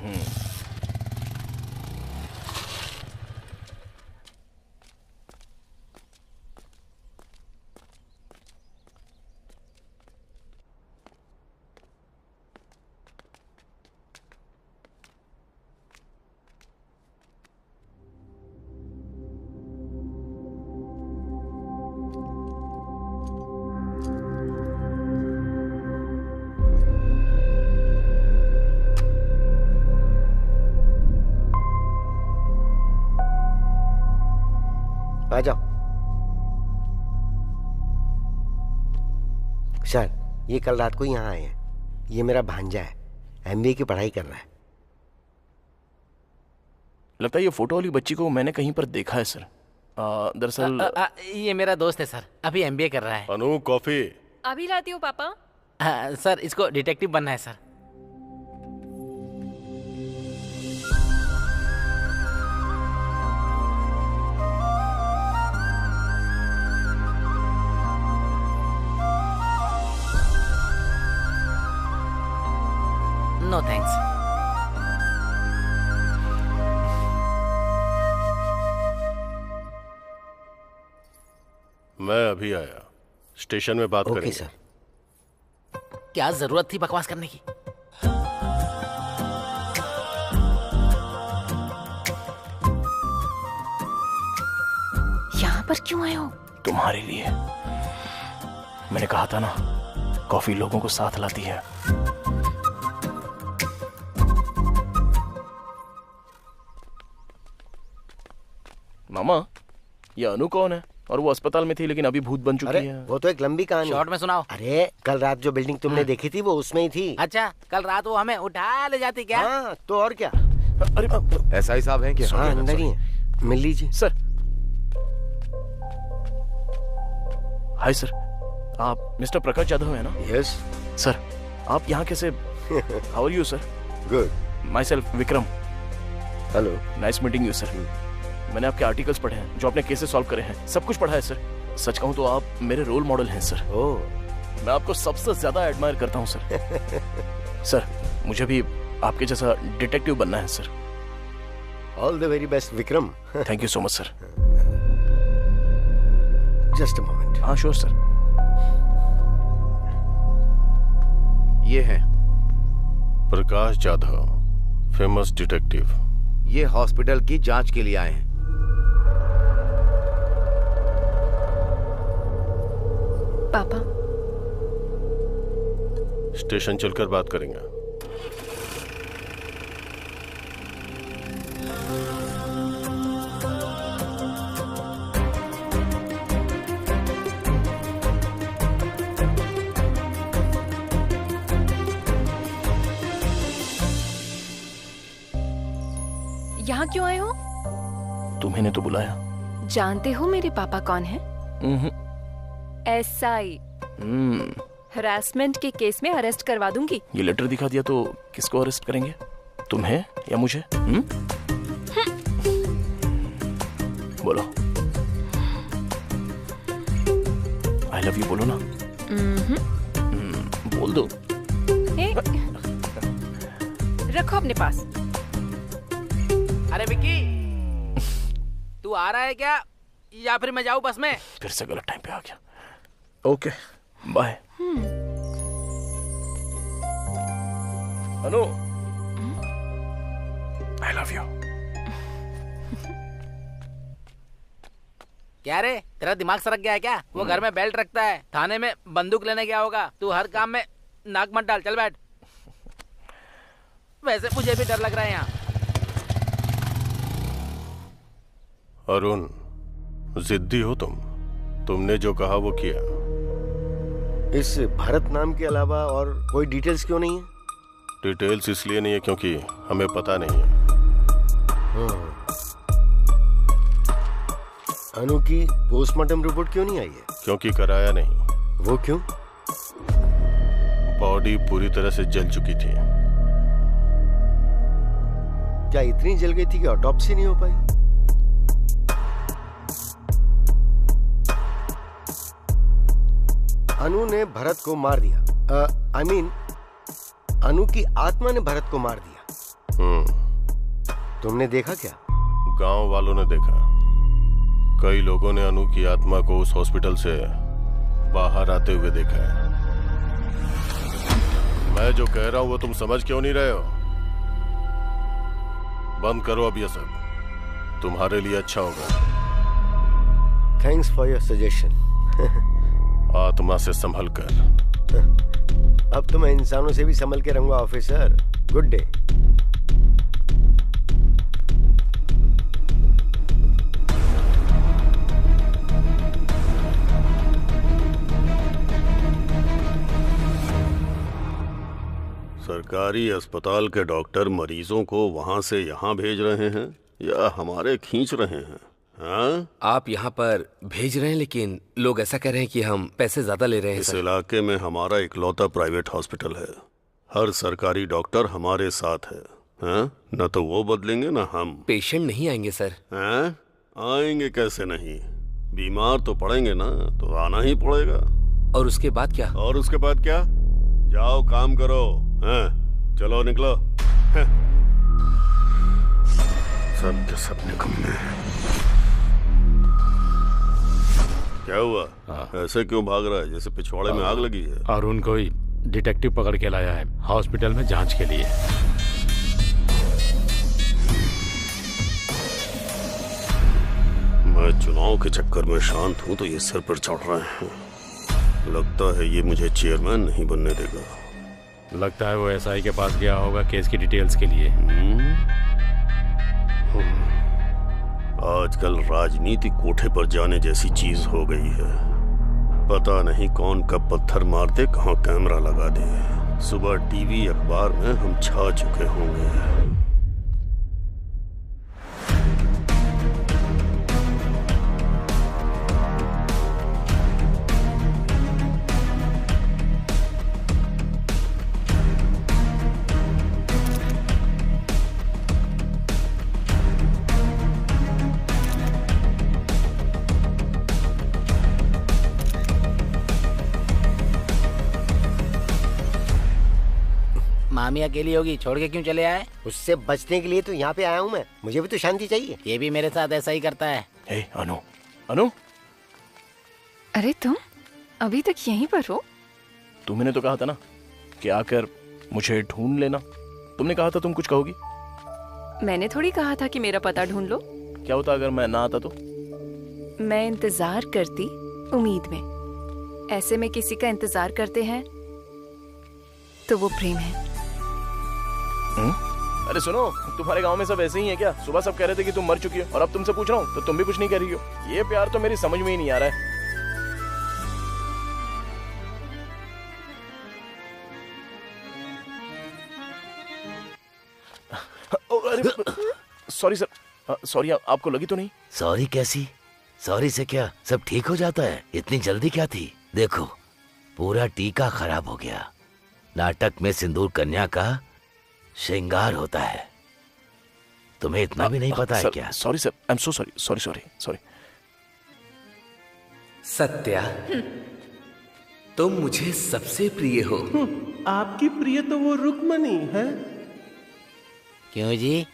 [SPEAKER 5] आ जाओ। सर, ये कल रात को यहाँ आए हैं। ये मेरा भांजा है, एमबीए की पढ़ाई कर रहा है।
[SPEAKER 1] लगता है ये फोटो वाली बच्ची को मैंने कहीं पर देखा है सर। दरअसल
[SPEAKER 2] ये मेरा दोस्त है सर, अभी एमबीए कर रहा है।
[SPEAKER 6] अनु कॉफी।
[SPEAKER 8] अभी लाती हूँ पापा।
[SPEAKER 2] सर इसको डिटेक्टिव बनना है सर। No thanks.
[SPEAKER 6] मैं अभी आया, स्टेशन में बात करेंगे।
[SPEAKER 5] सर।
[SPEAKER 2] क्या जरूरत थी बकवास करने की?
[SPEAKER 8] यहाँ पर क्यों आए हो?
[SPEAKER 1] तुम्हारे लिए। मैंने कहा था ना, कॉफी लोगों को साथ लाती है। मामा, ये अनु कौन है? और वो अस्पताल में थी लेकिन अभी भूत बन चुकी है।
[SPEAKER 5] वो तो एक लंबी कहानी।
[SPEAKER 2] शॉर्ट में सुनाओ।
[SPEAKER 5] अरे कल रात जो बिल्डिंग तुमने देखी थी वो उसमें ही थी।
[SPEAKER 2] अच्छा, कल रात वो हमें उठा ले जाती क्या?
[SPEAKER 5] हाँ, तो और क्या।
[SPEAKER 1] अरे
[SPEAKER 3] ऐसा ही साहब है क्या?
[SPEAKER 5] हाँ, अंदर ही है। मिल लीजिए
[SPEAKER 1] सर। हाय सर, आप मिस्टर प्रकाश यादव है ना?
[SPEAKER 5] यस
[SPEAKER 1] सर, आप यहाँ कैसे? How are you sir?
[SPEAKER 5] Good.
[SPEAKER 1] Myself Vikram.
[SPEAKER 5] Hello,
[SPEAKER 1] nice meeting you sir. मैंने आपके आर्टिकल्स पढ़े हैं, जो आपने केसेस सॉल्व करे हैं, सब कुछ पढ़ा है सर। सच कहूँ तो आप मेरे रोल मॉडल हैं सर।
[SPEAKER 5] ओह,
[SPEAKER 1] मैं आपको सबसे ज्यादा एडमायर करता हूँ सर। सर, मुझे भी आपके जैसा डिटेक्टिव बनना है sir.
[SPEAKER 5] All the very best Vikram.
[SPEAKER 1] Thank you so much sir.
[SPEAKER 5] Just a moment.
[SPEAKER 1] हाँ श्योर सर।
[SPEAKER 3] ये है
[SPEAKER 6] प्रकाश जाधव, फेमस डिटेक्टिव।
[SPEAKER 3] ये हॉस्पिटल की जांच के लिए आए हैं।
[SPEAKER 8] पापा,
[SPEAKER 6] स्टेशन चलकर बात करेंगे।
[SPEAKER 8] यहाँ क्यों आए हो?
[SPEAKER 1] तुम्हें तो बुलाया।
[SPEAKER 8] जानते हो मेरे पापा कौन है? एसआई।
[SPEAKER 1] हम्म।
[SPEAKER 8] हरासमेंट के केस में अरेस्ट करवा दूंगी।
[SPEAKER 1] ये लेटर दिखा दिया तो किसको अरेस्ट करेंगे? तुम्हें या मुझे? बोलो, आई लव यू बोलो ना। बोल दो।
[SPEAKER 8] रखो अपने पास।
[SPEAKER 2] अरे विक्की, तू आ रहा है क्या या फिर मैं जाऊं बस में?
[SPEAKER 1] फिर से गलत टाइम पे आ गया। Okay bye. Anu, I love you.
[SPEAKER 2] क्या रे, तेरा दिमाग सरक गया है क्या? वो घर में बेल्ट रखता है, थाने में बंदूक लेने गया होगा। तू हर काम में नाक मत डाल, चल बैठ। वैसे मुझे भी डर लग रहा है यहाँ।
[SPEAKER 10] अरुण, जिद्दी हो तुम। तुमने जो कहा वो किया।
[SPEAKER 5] इस भरत नाम के अलावा और कोई डिटेल्स क्यों नहीं है?
[SPEAKER 10] डिटेल्स इसलिए नहीं है क्योंकि हमें पता नहीं है।
[SPEAKER 5] अनु की पोस्टमार्टम रिपोर्ट क्यों नहीं आई है?
[SPEAKER 10] क्योंकि कराया नहीं।
[SPEAKER 5] वो क्यों?
[SPEAKER 10] बॉडी पूरी तरह से जल चुकी थी।
[SPEAKER 5] क्या इतनी जल गई थी कि ऑटोप्सी नहीं हो पाई? अनु ने भरत को मार दिया। आई मीन अनु की आत्मा ने भरत को मार दिया। तुमने देखा क्या?
[SPEAKER 10] गांव वालों ने देखा। कई लोगों ने अनु की आत्मा को उस हॉस्पिटल से बाहर आते हुए देखा है। मैं जो कह रहा हूं वो तुम समझ क्यों नहीं रहे हो? बंद करो अब ये सब, तुम्हारे लिए अच्छा होगा।
[SPEAKER 5] Thanks for your suggestion.
[SPEAKER 10] आत्मा से संभल कर।
[SPEAKER 5] अब तो मैं इंसानों से भी संभल के रहूंगा ऑफिसर। Good day.
[SPEAKER 4] सरकारी अस्पताल के डॉक्टर मरीजों को वहां से यहाँ भेज रहे हैं या हमारे खींच रहे हैं? हाँ?
[SPEAKER 9] आप यहाँ पर भेज रहे हैं, लेकिन लोग ऐसा कह रहे हैं कि हम पैसे ज्यादा ले रहे हैं।
[SPEAKER 4] इस इलाके में हमारा इकलौता प्राइवेट हॉस्पिटल है। हर सरकारी डॉक्टर हमारे साथ है। हाँ? न तो वो बदलेंगे न हम।
[SPEAKER 9] पेशेंट नहीं आएंगे सर।
[SPEAKER 4] हाँ? आएंगे कैसे नहीं? बीमार तो पड़ेंगे ना, तो आना ही पड़ेगा।
[SPEAKER 9] और उसके बाद क्या?
[SPEAKER 4] और उसके बाद क्या? जाओ काम करो। हाँ? चलो निकलो। हाँ? सब के सब निकम्मे। क्या हुआ? ऐसे क्यों भाग रहा है जैसे पिछवाड़े में आग लगी है?
[SPEAKER 6] अरुण कोई डिटेक्टिव पकड़ के लाया है हॉस्पिटल में जांच के लिए।
[SPEAKER 4] मैं चुनाव के चक्कर में शांत हूं तो ये सिर पर चढ़ रहे हैं। लगता है ये मुझे चेयरमैन नहीं बनने देगा।
[SPEAKER 6] लगता है वो एसआई के पास गया होगा केस की डिटेल्स के लिए।
[SPEAKER 4] आजकल राजनीति कोठे पर जाने जैसी चीज हो गई है। पता नहीं कौन कब पत्थर मार दे, कहाँ कैमरा लगा दे। सुबह टीवी अखबार में हम छा चुके होंगे।
[SPEAKER 2] मामी अकेली होगी, छोड़ के क्यों चले आए?
[SPEAKER 5] उससे बचने के लिए तो यहाँ पे आया हूँ मैं। मुझे भी तो शांति चाहिए।
[SPEAKER 2] ये भी मेरे साथ ऐसा ही करता है।
[SPEAKER 1] हे अनु, अनु।
[SPEAKER 8] अरे तुम अभी तक यहीं पर हो?
[SPEAKER 1] तुमने तो कहा था ना कि आकर मुझे ढूंढ लेना। तुमने कहा था तुम कुछ कहोगी।
[SPEAKER 8] मैंने थोड़ी कहा था कि मेरा पता ढूंढ लो।
[SPEAKER 1] क्या होता अगर मैं ना आता तो?
[SPEAKER 8] मैं इंतजार करती उम्मीद में। ऐसे में किसी का इंतजार करते हैं तो वो प्रेम है।
[SPEAKER 1] अरे सुनो, तुम्हारे गांव में सब ऐसे ही है क्या? सुबह सब कह रहे थे कि तुम मर चुकी हो और अब तुमसे पूछ रहा हूँ तो तुम भी कुछ नहीं कह रही हो। ये प्यार तो मेरी समझ में ही नहीं आ रहा है। Sorry sir, sorry. आपको लगी तो नहीं?
[SPEAKER 2] सॉरी कैसी? सॉरी से क्या सब ठीक हो जाता है? इतनी जल्दी क्या थी? देखो पूरा टीका खराब हो गया। नाटक में सिंदूर कन्या का श्रृंगार होता है। तुम्हें इतना भी नहीं पता है क्या?
[SPEAKER 1] Sorry sir, I am so sorry, sorry.
[SPEAKER 9] Satya, तुम मुझे सबसे प्रिय हो।
[SPEAKER 10] आपकी प्रिय तो वो रुक्मणी है।
[SPEAKER 2] क्यों जी,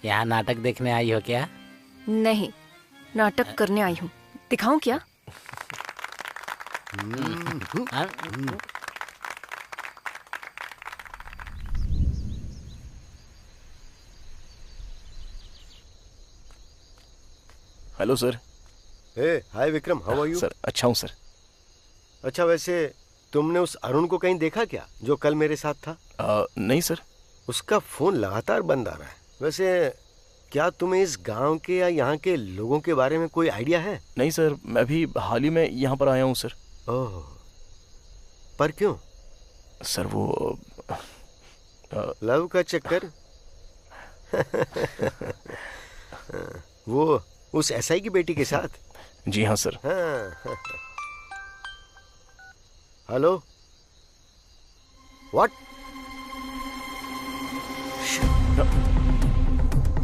[SPEAKER 2] यहाँ नाटक देखने आई हो क्या?
[SPEAKER 8] नहीं, नाटक करने आई हूँ। दिखाऊं क्या?
[SPEAKER 1] Hello sir.
[SPEAKER 5] Hi Vikram, how are you?
[SPEAKER 1] Sir अच्छा हूँ सर।
[SPEAKER 5] अच्छा, वैसे तुमने उस अरुण को कहीं देखा क्या, जो कल मेरे साथ था?
[SPEAKER 1] नहीं सर।
[SPEAKER 5] उसका फोन लगातार बंद आ रहा है। वैसे क्या तुम्हें इस गांव के या यहाँ के लोगों के बारे में कोई आइडिया है?
[SPEAKER 1] नहीं सर, मैं भी हाल ही में यहाँ पर आया हूँ सर।
[SPEAKER 5] ओह, पर क्यों?
[SPEAKER 1] सर वो
[SPEAKER 5] लव का चक्कर? वो उस एसआई की बेटी के साथ?
[SPEAKER 1] जी हाँ सर।
[SPEAKER 5] हाँ। Hello, what?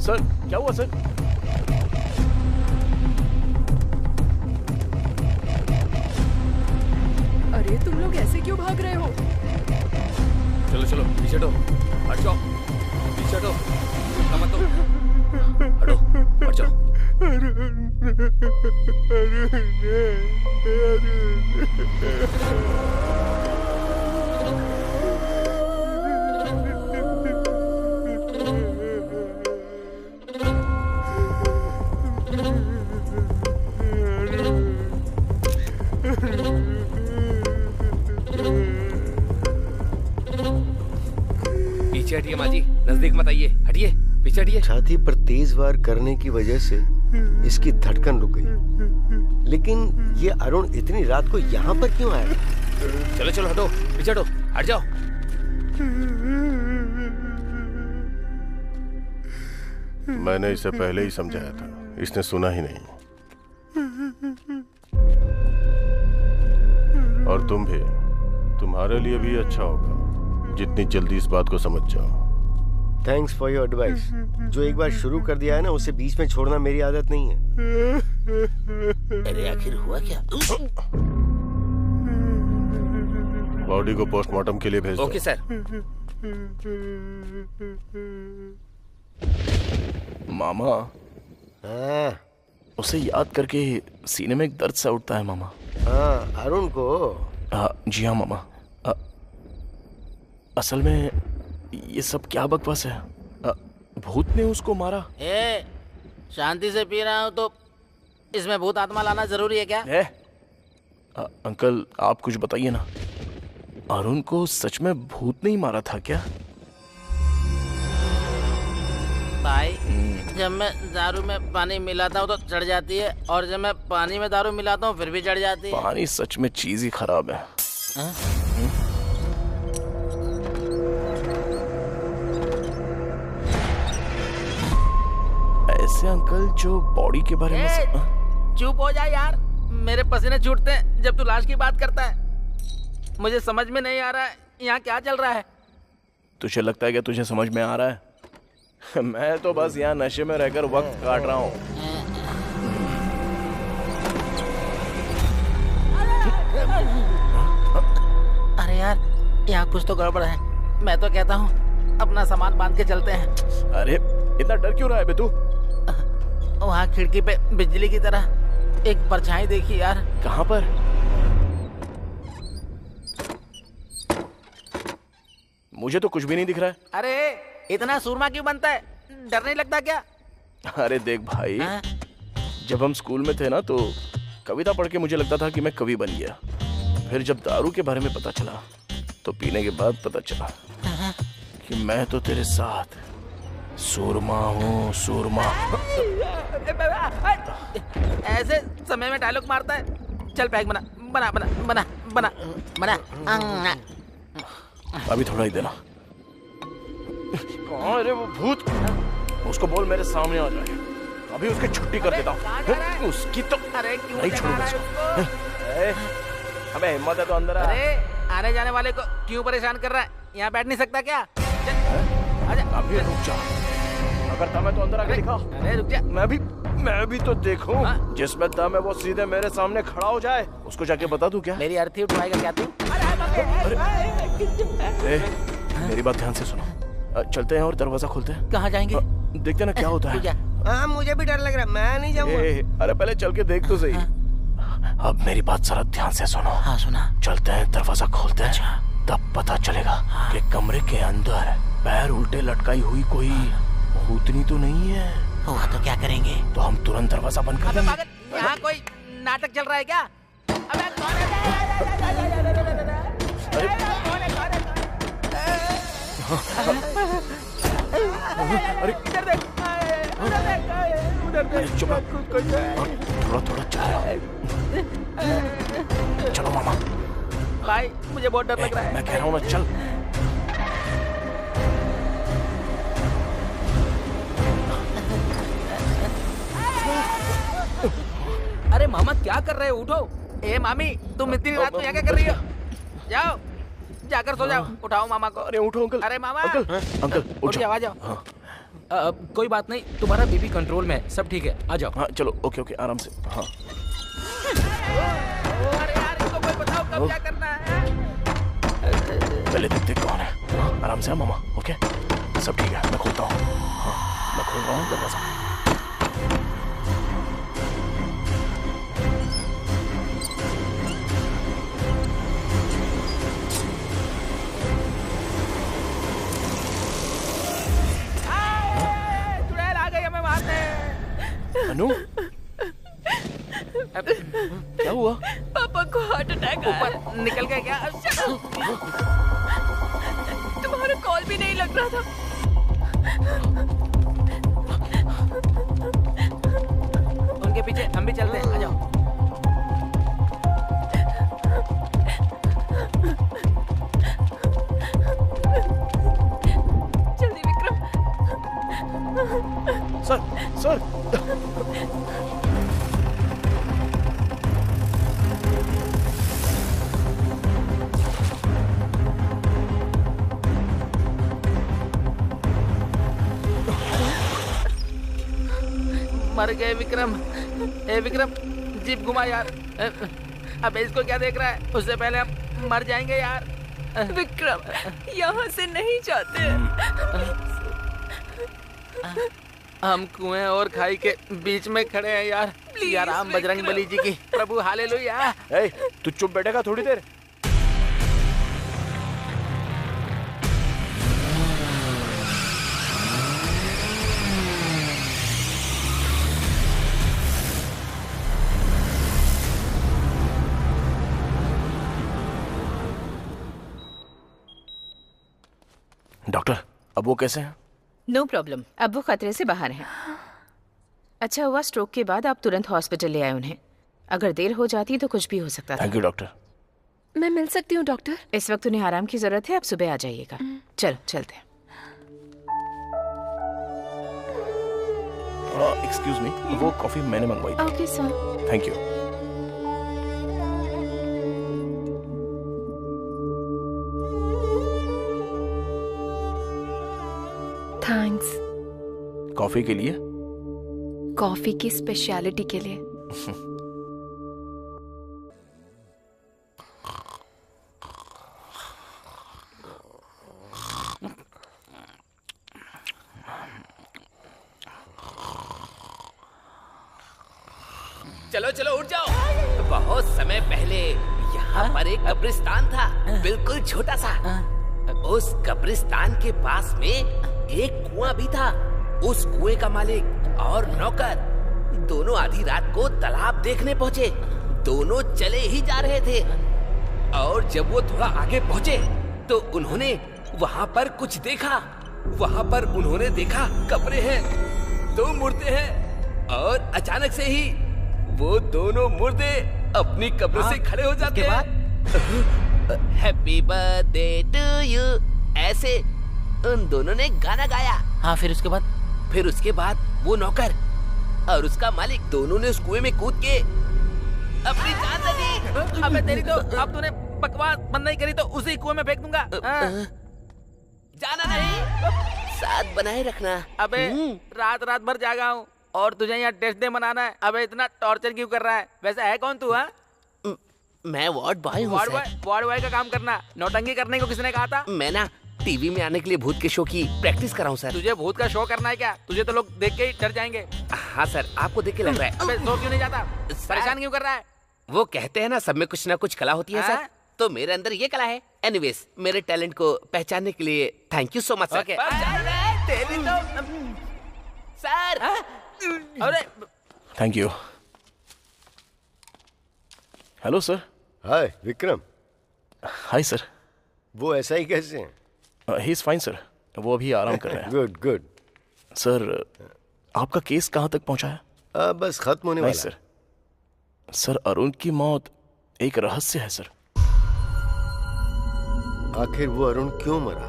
[SPEAKER 1] सर क्या हुआ सर?
[SPEAKER 8] अरे तुम लोग ऐसे क्यों भाग रहे हो?
[SPEAKER 9] चलो पीछे हटो, हट जाओ, पीछे हटो, मत हटो, हट जाओ। पीछे हटिए माँ जी, नजदीक मत आइए, हटिए, पीछे हटिए।
[SPEAKER 5] छाती पर तेज वार करने की वजह से इसकी धड़कन रुक गई। लेकिन ये अरुण इतनी रात को यहाँ पर क्यों आया?
[SPEAKER 9] चलो हटो, पीछे हटो, हट जाओ।
[SPEAKER 10] मैंने इसे पहले ही समझाया था, इसने सुना ही नहीं। और तुम भी, तुम्हारे लिए भी अच्छा होगा जितनी जल्दी इस बात को समझ जाओ।
[SPEAKER 5] Thanks for your advice. जो एक बार शुरू कर दिया है ना, उसे बीच में छोड़ना मेरी आदत नहीं है।
[SPEAKER 2] अरे आखिर हुआ क्या?
[SPEAKER 10] बॉडी को पोस्टमार्टम के लिए भेज दो।
[SPEAKER 9] Okay sir.
[SPEAKER 1] मामा,
[SPEAKER 5] हाँ।
[SPEAKER 1] उसे याद करके सीने में एक दर्द सा उठता है मामा।
[SPEAKER 5] हाँ, अरुण को?
[SPEAKER 1] जी हाँ मामा। असल में ये सब क्या बकवास है? भूत ने उसको मारा?
[SPEAKER 2] शांति से पी रहा हूँ तो इसमें भूत आत्मा लाना जरूरी है क्या?
[SPEAKER 1] अंकल आप कुछ बताइए ना, अरुण को सच में भूत नहीं मारा था क्या?
[SPEAKER 2] भाई, जब मैं दारू में पानी मिलाता हूँ तो चढ़ जाती है, और जब मैं पानी में दारू मिलाता हूँ फिर भी चढ़ जाती है।
[SPEAKER 1] पानी सच में चीज ही खराब है। ऐसे अंकल जो बॉडी के बारे में
[SPEAKER 2] चुप हो जा यार, मेरे पसीने छूटते हैं जब तू लाश की बात करता है। मुझे समझ में नहीं आ रहा है यहाँ क्या चल रहा है।
[SPEAKER 1] तुझे लगता है कि तुझे समझ में आ रहा है? मैं तो बस यहाँ नशे में रहकर वक्त काट रहा हूँ।
[SPEAKER 2] अरे यार, यहाँ कुछ तो गड़बड़ है। मैं तो कहता हूँ अपना सामान बांध के चलते हैं।
[SPEAKER 1] अरे इतना डर क्यों रहा है बे तू?
[SPEAKER 2] वहाँ खिड़की पे बिजली की तरह एक परछाई देखी यार।
[SPEAKER 1] कहाँ पर? मुझे तो कुछ भी नहीं दिख रहा है।
[SPEAKER 2] अरे इतना सूरमा क्यों बनता है? डर नहीं लगता क्या?
[SPEAKER 1] अरे देख भाई, जब हम स्कूल में थे ना तो कविता पढ़ के मुझे लगता था कि मैं कवि बन गया। फिर जब दारू के बारे में पता चला तो पीने के बाद पता चला कि मैं तो तेरे साथ सूरमा हूँ, सूरमा।
[SPEAKER 2] ऐसे समय में डायलॉग मारता है। चल पैक बना बना बना बना बना बना।
[SPEAKER 1] अभी थोड़ा ही देना। कहाँ है वो भूत? उसको बोल मेरे सामने आ जाए, अभी उसकी छुट्टी कर देता हूँ। उसकी तो नहीं छोड़ूंगा इसको। हमें हिम्मत है तो अंदर आ।
[SPEAKER 2] अरे आने जाने वाले को क्यों परेशान कर रहा है? यहाँ बैठ नहीं सकता क्या?
[SPEAKER 1] अभी रुक जा, अगर दम है तो अंदर आके दिखा।
[SPEAKER 2] अरे रुक जा।
[SPEAKER 1] मैं भी तो देखूं। जिसमें दम है वो सीधे मेरे सामने खड़ा हो जाए। उसको जाके बता दूं क्या?
[SPEAKER 2] मेरी अर्थी उठवाएगा क्या तू?
[SPEAKER 1] मेरी बात ध्यान से सुनो, चलते हैं और दरवाजा खोलते हैं।
[SPEAKER 2] कहाँ जाएंगे?
[SPEAKER 1] देखते ना क्या होता है।
[SPEAKER 5] हाँ मुझे भी डर लग रहा है, मैं नहीं जाऊंगा।
[SPEAKER 1] अरे पहले चल के देख तो सही। अब मेरी बात जरा ध्यान से सुनो।
[SPEAKER 2] हाँ सुना।
[SPEAKER 1] चलते हैं, दरवाजा खोलते हैं, तब पता चलेगा कि कमरे के अंदर पैर उल्टे लटकाई हुई कोई भूतनी तो नहीं है।
[SPEAKER 2] हुआ तो क्या करेंगे?
[SPEAKER 1] तो हम तुरंत दरवाजा बंद कर देंगे।
[SPEAKER 2] यहाँ कोई नाटक चल रहा है क्या? अबे कौन
[SPEAKER 1] अरे
[SPEAKER 2] इधर देख, उधर देख।
[SPEAKER 1] चुप थोड़ा थोड़ा चलो मामा।
[SPEAKER 2] भाई मुझे बहुत डर लग रहा है।
[SPEAKER 1] मैं कह रहा हूँ ना, चल।
[SPEAKER 2] अरे मामा क्या कर रहे हो? उठो। ए मामी, तुम इतनी रात को यहाँ क्या कर रही हो? जाओ, जाकर सो जाओ। उठाओ मामा को।
[SPEAKER 1] अरे उठो अंकल।
[SPEAKER 2] अरे मामा।
[SPEAKER 1] अंकल
[SPEAKER 2] उठ जाओ, आ जाओ। कोई बात नहीं, तुम्हारा बीपी कंट्रोल में है, सब ठीक है, आ जाओ।
[SPEAKER 1] हाँ चलो, ओके ओके, आराम से। हाँ
[SPEAKER 2] अरे यार, इसको कोई बताओ कब क्या करना है।
[SPEAKER 1] पहले देखते कौन है। आराम से मामा। ओके सब ठीक है, मैं खोलता हूँ। मैं खोल रहा हूँ दरवाजा। अनु, क्या हुआ?
[SPEAKER 8] पापा को हार्ट अटैक आया।
[SPEAKER 2] ऊपर निकल गए क्या?
[SPEAKER 8] तुम्हारा कॉल भी नहीं लग रहा था।
[SPEAKER 2] उनके पीछे हम भी चलते हैं, आ जाओ।
[SPEAKER 8] जल्दी विक्रम।
[SPEAKER 1] सर
[SPEAKER 2] मर गए विक्रम। ए विक्रम, जीप घुमा यार। अबे इसको क्या देख रहा है? उससे पहले हम मर जाएंगे यार।
[SPEAKER 8] विक्रम, यहाँ से नहीं जाते।
[SPEAKER 2] हम कुएं और खाई के बीच में खड़े हैं यार। या राम बजरंग बली जी की प्रभु हालेलुया।
[SPEAKER 1] तू चुप बैठेगा थोड़ी देर? डॉक्टर, अब वो कैसे हैं?
[SPEAKER 7] नो प्रॉब्लम, अब वो खतरे से बाहर हैं। अच्छा हुआ स्ट्रोक के बाद आप तुरंत हॉस्पिटल ले आए उन्हें। अगर देर हो जाती तो कुछ भी हो सकता था।
[SPEAKER 1] Thank you doctor.
[SPEAKER 8] मैं मिल सकती हूँ डॉक्टर?
[SPEAKER 7] इस वक्त उन्हें आराम की जरूरत है, आप सुबह आ जाइएगा। चलो चलते हैं।
[SPEAKER 1] एक्सक्यूज मी, वो कॉफी मैंने मंगवाई थी।
[SPEAKER 8] Okay sir.
[SPEAKER 1] Thank you.
[SPEAKER 8] Thanks.
[SPEAKER 1] Coffee के लिए?
[SPEAKER 8] कॉफी की स्पेशलिटी के लिए।
[SPEAKER 9] चलो चलो उठ जाओ। बहुत समय पहले यहाँ पर एक कब्रिस्तान था, बिल्कुल छोटा सा। उस कब्रिस्तान के पास में एक कुआं भी था। उस कुएं का मालिक और नौकर दोनों आधी रात को तालाब देखने पहुँचे। दोनों चले ही जा रहे थे और जब वो थोड़ा आगे पहुँचे तो उन्होंने वहाँ पर कुछ देखा। वहाँ पर उन्होंने देखा कब्रें हैं, 2 मुर्दे हैं और अचानक से ही वो दोनों मुर्दे अपनी कब्र से खड़े हो जाते हैं। हैप्पी बर्थडे टू यू, ऐसे उन दोनों ने गाना गाया।
[SPEAKER 2] हाँ, फिर उसके बाद
[SPEAKER 9] वो नौकर और उसका मालिक दोनों ने उस कुएं में कूद के अपनी जान दे दी।
[SPEAKER 2] अबे तेरी तो, अब तूने बकवास बंद नहीं करी तो उसी कुएं में फेंक दूंगा।
[SPEAKER 9] जाना नहीं, साथ बनाए रखना।
[SPEAKER 2] अबे रात रात भर जागा हूँ और तुझे यहाँ टेस्ट डे मनाना है। अबे इतना टॉर्चर क्यों कर रहा है? वैसे है कौन तू? हाँ,
[SPEAKER 9] मैं वार्ड बॉय हूँ।
[SPEAKER 2] वार्ड बॉय का काम करना, नौटंकी करने को किसने कहा था?
[SPEAKER 9] मैं ना टीवी में आने के लिए भूत के शो की प्रैक्टिस कर रहा हूँ सर।
[SPEAKER 2] तुझे भूत का शो करना है क्या? तुझे तो लोग देख के ही डर जाएंगे।
[SPEAKER 9] हाँ सर, आपको देख के लग रहा है।
[SPEAKER 2] अबे सो क्यों नहीं जाता? परेशान क्यों कर रहा है?
[SPEAKER 9] वो कहते हैं ना सब में कुछ ना कुछ कला होती है सर, तो मेरे अंदर ये कला है। एनीवेज, मेरे टैलेंट को पहचानने के लिए thank you so much sir. Sir
[SPEAKER 2] अरे
[SPEAKER 1] thank you. Hello sir.
[SPEAKER 5] Hi Vikram.
[SPEAKER 1] Hi sir.
[SPEAKER 5] वो ऐसा ही कैसे हैं?
[SPEAKER 1] ही इज फाइन सर, वो अभी आराम कर रहे हैं।
[SPEAKER 5] Good good.
[SPEAKER 1] सर आपका केस कहाँ तक पहुँचा है?
[SPEAKER 5] बस खत्म होने वाला
[SPEAKER 1] है। सर अरुण की मौत एक रहस्य है सर।
[SPEAKER 5] आखिर वो अरुण क्यों मरा?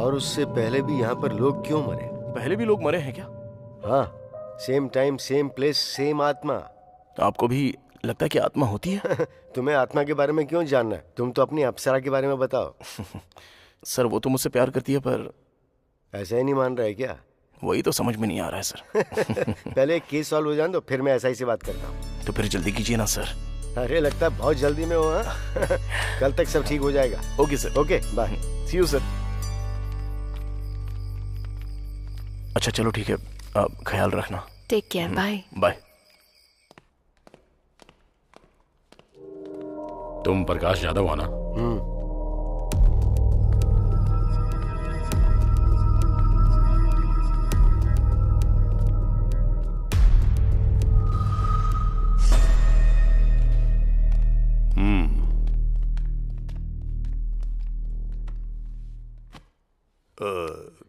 [SPEAKER 5] और उससे पहले भी यहाँ पर लोग क्यों मरे?
[SPEAKER 1] पहले भी लोग मरे हैं क्या?
[SPEAKER 5] हाँ, same time same place same आत्मा।
[SPEAKER 1] आपको भी लगता है कि आत्मा होती है?
[SPEAKER 5] तुम्हें आत्मा के बारे में क्यों जानना है? तुम तो अपनी अप्सरा के बारे में बताओ।
[SPEAKER 1] सर वो तो मुझसे प्यार करती है, पर
[SPEAKER 5] ऐसा ही नहीं मान रहा है क्या?
[SPEAKER 1] वही तो समझ में नहीं आ रहा है सर।
[SPEAKER 5] पहले एक केस सॉल्व हो जाए तो फिर मैं ऐसा ही से बात करता हूँ।
[SPEAKER 1] तो फिर जल्दी कीजिए ना सर।
[SPEAKER 5] अरे लगता है बहुत जल्दी में हो। हाँ? कल तक सब ठीक हो जाएगा।
[SPEAKER 1] Okay sir.
[SPEAKER 5] Okay bye.
[SPEAKER 1] See you sir. अच्छा चलो ठीक है, आप ख्याल रखना।
[SPEAKER 8] Take care. Bye
[SPEAKER 1] bye.
[SPEAKER 6] तुम प्रकाश यादव हो ना?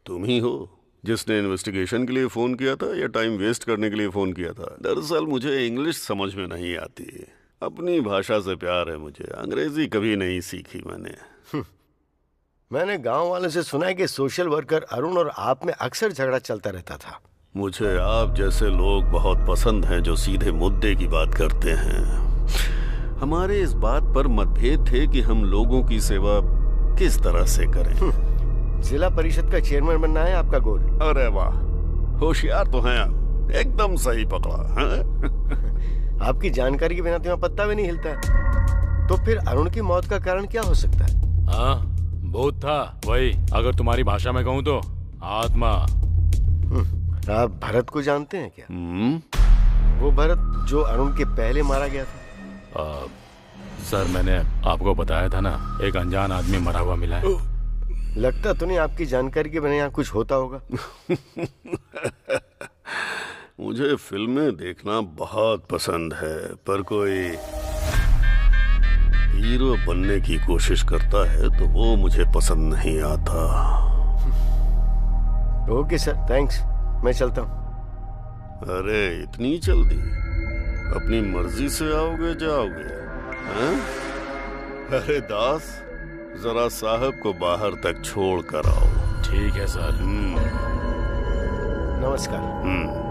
[SPEAKER 4] तुम ही हो जिसने इन्वेस्टिगेशन के लिए फोन किया था या टाइम वेस्ट करने के लिए फोन किया था? दरअसल मुझे इंग्लिश समझ में नहीं आती। अपनी भाषा से प्यार है मुझे, अंग्रेजी कभी नहीं सीखी मैंने।
[SPEAKER 5] मैंने गांव वालों से सुना है कि सोशल वर्कर अरुण और आप में अक्सर झगड़ा चलता रहता था।
[SPEAKER 4] मुझे आप जैसे लोग बहुत पसंद हैं जो सीधे मुद्दे की बात करते हैं। हमारे इस बात पर मतभेद थे कि हम लोगों की सेवा किस तरह से करें।
[SPEAKER 5] जिला परिषद का चेयरमैन बनना है आपका गोल?
[SPEAKER 4] अरे वाह, होशियार तो हैं आप, एकदम सही पकड़ा है?
[SPEAKER 5] आपकी जानकारी के बिना तो यहाँ पत्ता भी नहीं हिलता है। तो फिर अरुण की मौत का कारण क्या हो सकता है?
[SPEAKER 6] हाँ, भूत था वही, अगर तुम्हारी भाषा में कहूँ तो आत्मा।
[SPEAKER 5] आप भरत को जानते हैं क्या? वो भरत जो अरुण के पहले मारा गया था।
[SPEAKER 6] सर मैंने आपको बताया था ना, एक अनजान आदमी मरा हुआ मिला है।
[SPEAKER 5] लगता तो नहीं आपकी जानकारी के बिना यहाँ कुछ होता होगा।
[SPEAKER 4] मुझे फिल्में देखना बहुत पसंद है, पर कोई हीरो बनने की कोशिश करता है तो वो मुझे पसंद नहीं आता।
[SPEAKER 5] ओके सर, थैंक्स, मैं चलता हूँ।
[SPEAKER 4] अरे इतनी जल्दी? अपनी मर्जी से आओगे जाओगे? हाँ? अरे दास, जरा साहब को बाहर तक छोड़ कर आओ।
[SPEAKER 6] ठीक है सर।
[SPEAKER 5] नमस्कार।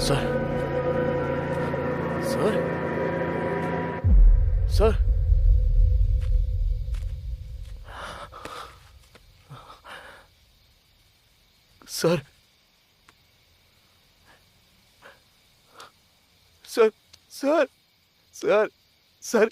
[SPEAKER 1] Sir sir sir sir sir sir sir sir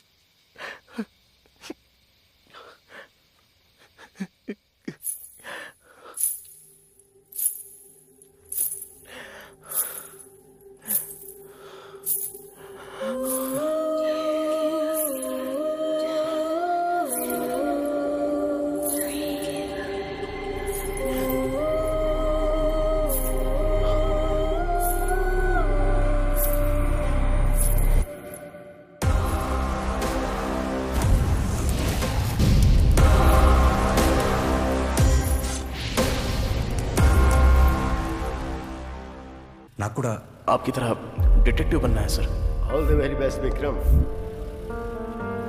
[SPEAKER 1] आपकी तरह डिटेक्टिव बनना है sir.
[SPEAKER 5] All the very best Vikram.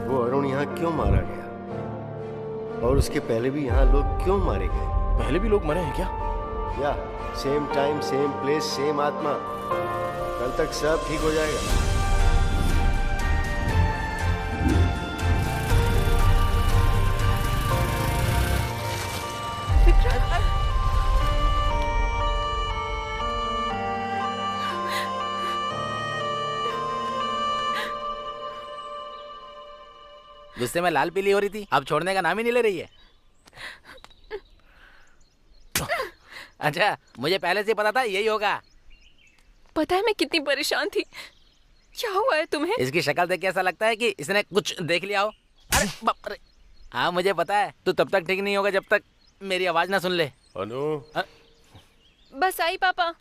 [SPEAKER 5] वो अरुण यहाँ क्यों मारा गया और उसके पहले भी यहाँ लोग क्यों मारे गए?
[SPEAKER 1] पहले भी लोग मरे हैं क्या?
[SPEAKER 5] या same time same place same आत्मा। कल तक सब ठीक हो जाएगा।
[SPEAKER 2] गुस्से में लाल पीली हो रही थी, अब छोड़ने का नाम ही नहीं ले रही है। अच्छा, मुझे पहले से पता था यही होगा।
[SPEAKER 8] पता है मैं कितनी परेशान थी। क्या हुआ है तुम्हें?
[SPEAKER 2] इसकी शक्ल देख के ऐसा लगता है कि इसने कुछ देख लिया हो। अरे बाप रे। हाँ मुझे पता है, तू तब तक ठीक नहीं होगा जब तक मेरी आवाज ना सुन ले।
[SPEAKER 10] अनु।
[SPEAKER 8] बस आई पापा।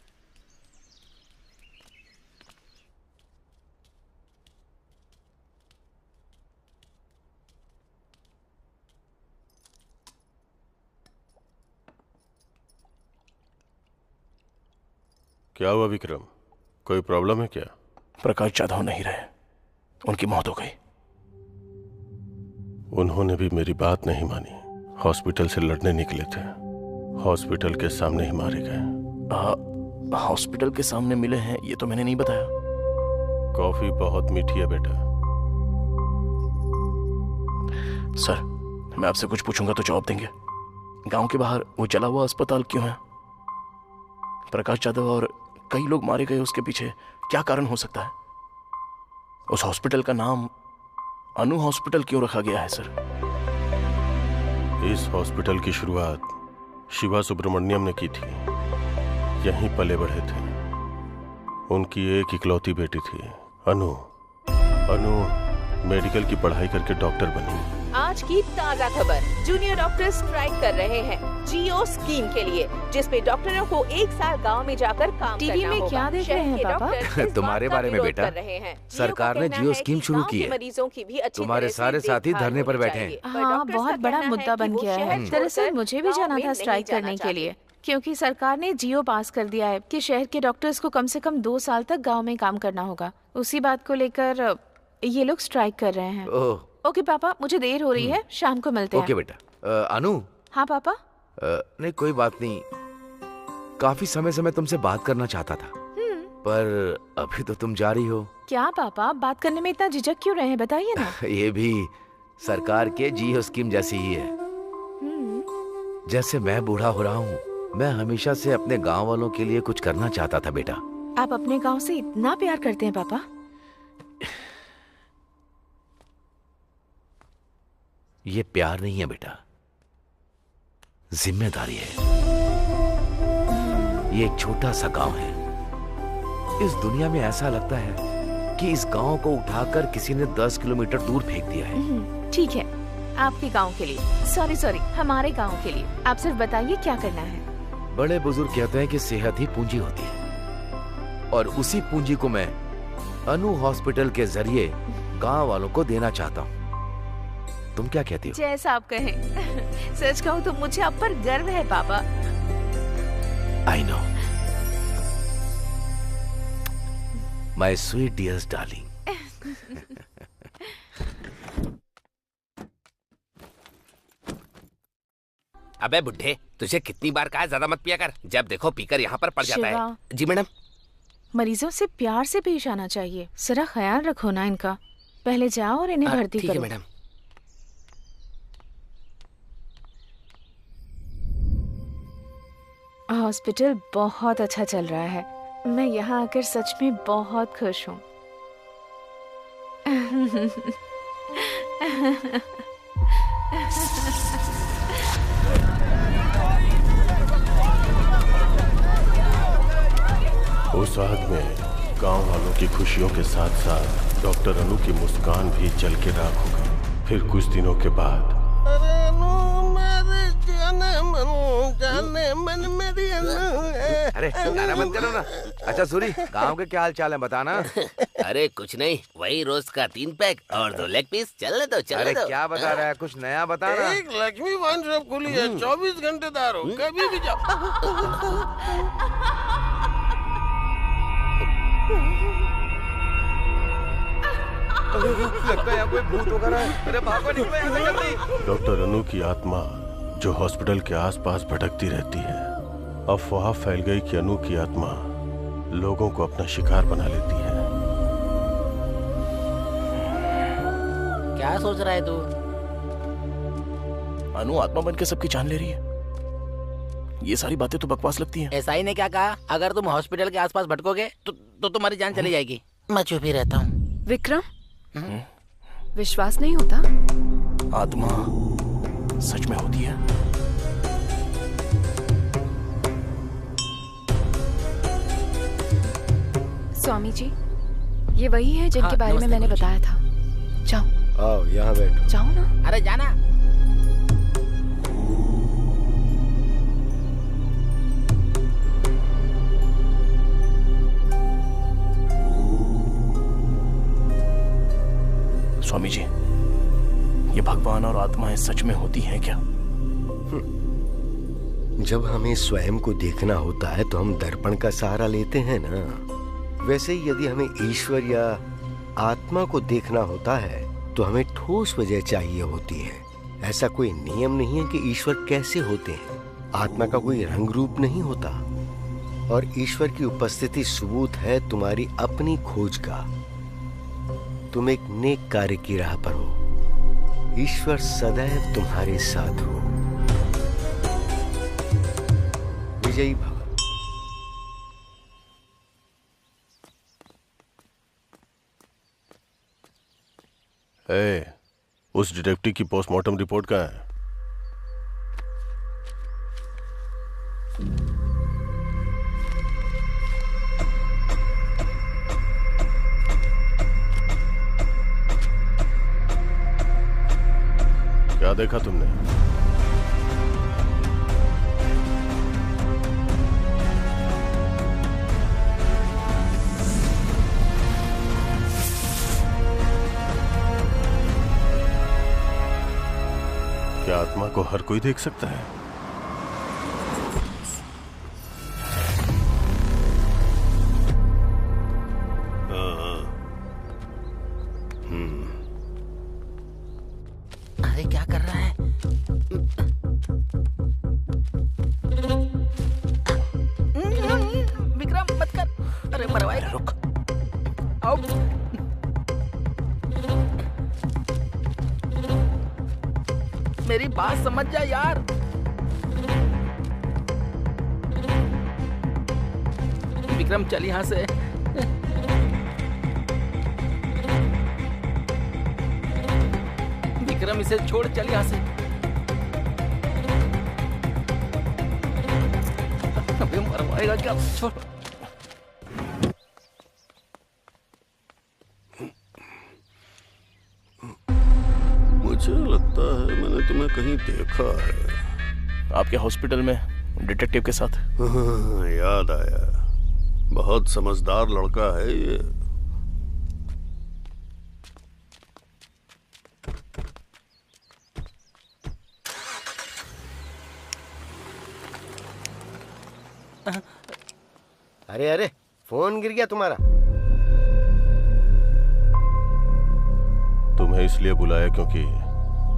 [SPEAKER 10] क्या हुआ विक्रम? कोई प्रॉब्लम है क्या?
[SPEAKER 1] प्रकाश जाधव नहीं रहे, उनकी मौत हो गई।
[SPEAKER 10] उन्होंने भी मेरी बात नहीं मानी। हॉस्पिटल से लड़ने निकले थे, हॉस्पिटल के सामने ही मारे गए।
[SPEAKER 1] हॉस्पिटल के सामने मिले हैं ये तो मैंने नहीं बताया।
[SPEAKER 10] कॉफी बहुत मीठी है बेटा।
[SPEAKER 1] सर मैं आपसे कुछ पूछूंगा तो जवाब देंगे? गांव के बाहर वो जला हुआ अस्पताल क्यों है? प्रकाश जाधव और कई लोग मारे गए, उसके पीछे क्या कारण हो सकता है? उस हॉस्पिटल का नाम अनु हॉस्पिटल क्यों रखा गया है सर?
[SPEAKER 10] इस हॉस्पिटल की शुरुआत शिवा सुब्रमण्यम ने की थी। यहीं पले बढ़े थे। उनकी एक इकलौती बेटी थी अनु। अनु मेडिकल की पढ़ाई करके डॉक्टर बनी।
[SPEAKER 7] आज की ताज़ा खबर, जूनियर डॉक्टर स्ट्राइक कर रहे हैं जियो स्कीम के लिए, जिसमें डॉक्टरों को 1 साल गांव में जाकर काम
[SPEAKER 11] टीवी
[SPEAKER 7] करना
[SPEAKER 11] में
[SPEAKER 7] होगा।
[SPEAKER 11] क्या देख रहे हैं पापा?
[SPEAKER 3] तुम्हारे बारे में बेटा, सरकार ने जियो स्कीम शुरू की है।
[SPEAKER 7] मरीजों की भी अच्छी
[SPEAKER 3] तुम्हारे सारे साथी धरने पर बैठे हैं।
[SPEAKER 11] हाँ, बहुत बड़ा मुद्दा बन गया है। दरअसल मुझे भी जाना था स्ट्राइक करने के लिए, क्योंकि सरकार ने जियो पास कर दिया है कि शहर के डॉक्टर्स को कम से कम 2 साल तक गांव में काम करना होगा। उसी बात को लेकर ये लोग स्ट्राइक कर रहे हैं। ओके पापा, मुझे देर हो रही है, शाम को मिलते हैं।
[SPEAKER 3] ओके बेटा। अनु।
[SPEAKER 11] हाँ पापा।
[SPEAKER 3] नहीं कोई बात नहीं, काफी समय से मैं तुमसे बात करना चाहता था, पर अभी तो तुम जा रही हो।
[SPEAKER 11] क्या पापा, बात करने में इतना झिझक क्यों रहे हैं, बताइए ना।
[SPEAKER 3] ये भी सरकार के जियो स्कीम जैसी ही है। जैसे मैं बूढ़ा हो रहा हूँ, मैं हमेशा से अपने गांव वालों के लिए कुछ करना चाहता था बेटा।
[SPEAKER 11] आप अपने गांव से इतना प्यार करते हैं पापा?
[SPEAKER 3] ये प्यार नहीं है बेटा, जिम्मेदारी है। ये एक छोटा सा गांव है। इस दुनिया में ऐसा लगता है कि इस गांव को उठाकर किसी ने 10 किलोमीटर दूर फेंक दिया है।
[SPEAKER 11] ठीक है, आपके गांव के लिए। सॉरी, हमारे गांव के लिए। आप सिर्फ बताइए क्या करना है।
[SPEAKER 3] बड़े बुजुर्ग कहते हैं कि सेहत ही पूंजी होती है, और उसी पूंजी को मैं अनु हॉस्पिटल के जरिए गांव वालों को देना चाहता हूँ। तुम क्या कहती हो?
[SPEAKER 11] जैसा आप कहें। सच कहूँ तो मुझे आप पर गर्व है पापा।
[SPEAKER 3] I know my sweet dears darling.
[SPEAKER 9] अबे बुड्ढे, तुझे कितनी बार कहा ज्यादा मत पिया कर, जब देखो पीकर यहाँ पर पड़ जाता है। जी मैडम।
[SPEAKER 11] मरीजों से प्यार से पेश आना चाहिए। जरा ख्याल रखो ना इनका। पहले जाओ और इन्हें भर्ती
[SPEAKER 9] ठीक है
[SPEAKER 11] करो।
[SPEAKER 9] मैडम।
[SPEAKER 11] हॉस्पिटल बहुत अच्छा चल रहा है। मैं यहाँ आकर सच में बहुत खुश हूँ।
[SPEAKER 10] उस आग में गांव वालों की खुशियों के साथ साथ डॉक्टर अनु की मुस्कान भी जल के राख हो गई। फिर कुछ दिनों के बाद
[SPEAKER 3] अरे गाना बंद करो ना। अच्छा सूरी, गांव के क्या हाल चाल है बताना।
[SPEAKER 9] अरे कुछ नहीं, वही रोज का 3 पैक और 2 लेग पीस। चलने दो चलने
[SPEAKER 3] अरे
[SPEAKER 9] दो।
[SPEAKER 3] क्या बता रहा है, कुछ नया बताना।
[SPEAKER 12] एक लक्ष्मी वाइन शॉप खुली है, 24 घंटे दार हो, कभी भी जाओ।
[SPEAKER 3] लगता है यहाँ कोई भूत वगैरह है। अरे भागो, निकलो यहाँ से जल्दी।
[SPEAKER 10] डॉक्टर अनु की आत्मा जो हॉस्पिटल के आसपास भटकती रहती है, अफवाह फैल गई कि अनु की आत्मा लोगों को अपना शिकार बना लेती है।
[SPEAKER 2] क्या सोच रहा है तू?
[SPEAKER 1] अनु आत्मा बन के सबकी जान ले रही है। ये सारी बातें तो बकवास लगती हैं।
[SPEAKER 2] एसआई ने क्या कहा? अगर तुम हॉस्पिटल के आसपास भटकोगे तो तुम्हारी जान चली जाएगी। मैं चुप ही रहता हूँ।
[SPEAKER 8] विक्रम, विश्वास नहीं होता?
[SPEAKER 1] आत्मा सच में होती है।
[SPEAKER 8] स्वामी जी, ये वही है जिनके बारे में मैंने बताया था। जाओ।
[SPEAKER 5] आओ यहाँ बैठो।
[SPEAKER 8] जाओ ना।
[SPEAKER 2] अरे जाना।
[SPEAKER 1] स्वामी जी, ये भगवान और आत्माएं सच में होती हैं क्या?
[SPEAKER 5] जब हमें स्वयं को देखना होता है तो हम दर्पण का सहारा लेते हैं ना। वैसे ही यदि हमें ईश्वर या आत्मा को देखना होता है तो हमें ठोस वजह चाहिए होती है। ऐसा कोई नियम नहीं है कि ईश्वर कैसे होते हैं। आत्मा का कोई रंग रूप नहीं होता और ईश्वर की उपस्थिति सबूत है तुम्हारी अपनी खोज का। तुम एक नेक कार्य की राह पर हो। ईश्वर सदैव तुम्हारे साथ हो। विजयी भव।
[SPEAKER 10] उस डिटेक्टिव की पोस्टमार्टम रिपोर्ट कहाँ है? क्या देखा तुमने? क्या आत्मा को हर कोई देख सकता है?
[SPEAKER 2] अरे क्या कर रहा है? विक्रम मत कर। अरे मरवाए।
[SPEAKER 1] रुक।
[SPEAKER 2] आओ। मेरी बात समझ जा यार। विक्रम चल यहाँ से। विक्रम इसे छोड़, चल यहाँ से। अबे मरवाएगा क्या? छोड़।
[SPEAKER 4] मुझे लगता है मैंने तुम्हें कहीं देखा है।
[SPEAKER 1] आपके हॉस्पिटल में डिटेक्टिव के साथ।
[SPEAKER 4] हाँ, याद आया। बहुत समझदार लड़का है ये।
[SPEAKER 5] अरे अरे, फोन गिर गया तुम्हारा।
[SPEAKER 10] तुम्हें इसलिए बुलाया क्योंकि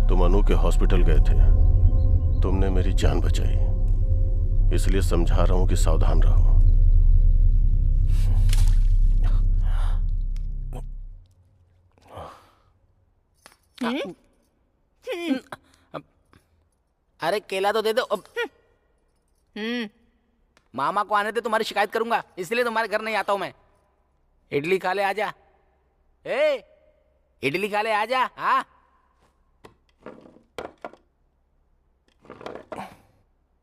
[SPEAKER 10] तुम अनु के हॉस्पिटल गए थे। तुमने मेरी जान बचाई, इसलिए समझा रहा हूं कि सावधान रहो।
[SPEAKER 2] अरे केला तो दे दो। मामा को आने दे, तुम्हारी शिकायत करूंगा, इसलिए तुम्हारे घर नहीं आता हूं मैं। इडली खा ले, आजा। ए, इडली खा ले, आजा। हाँ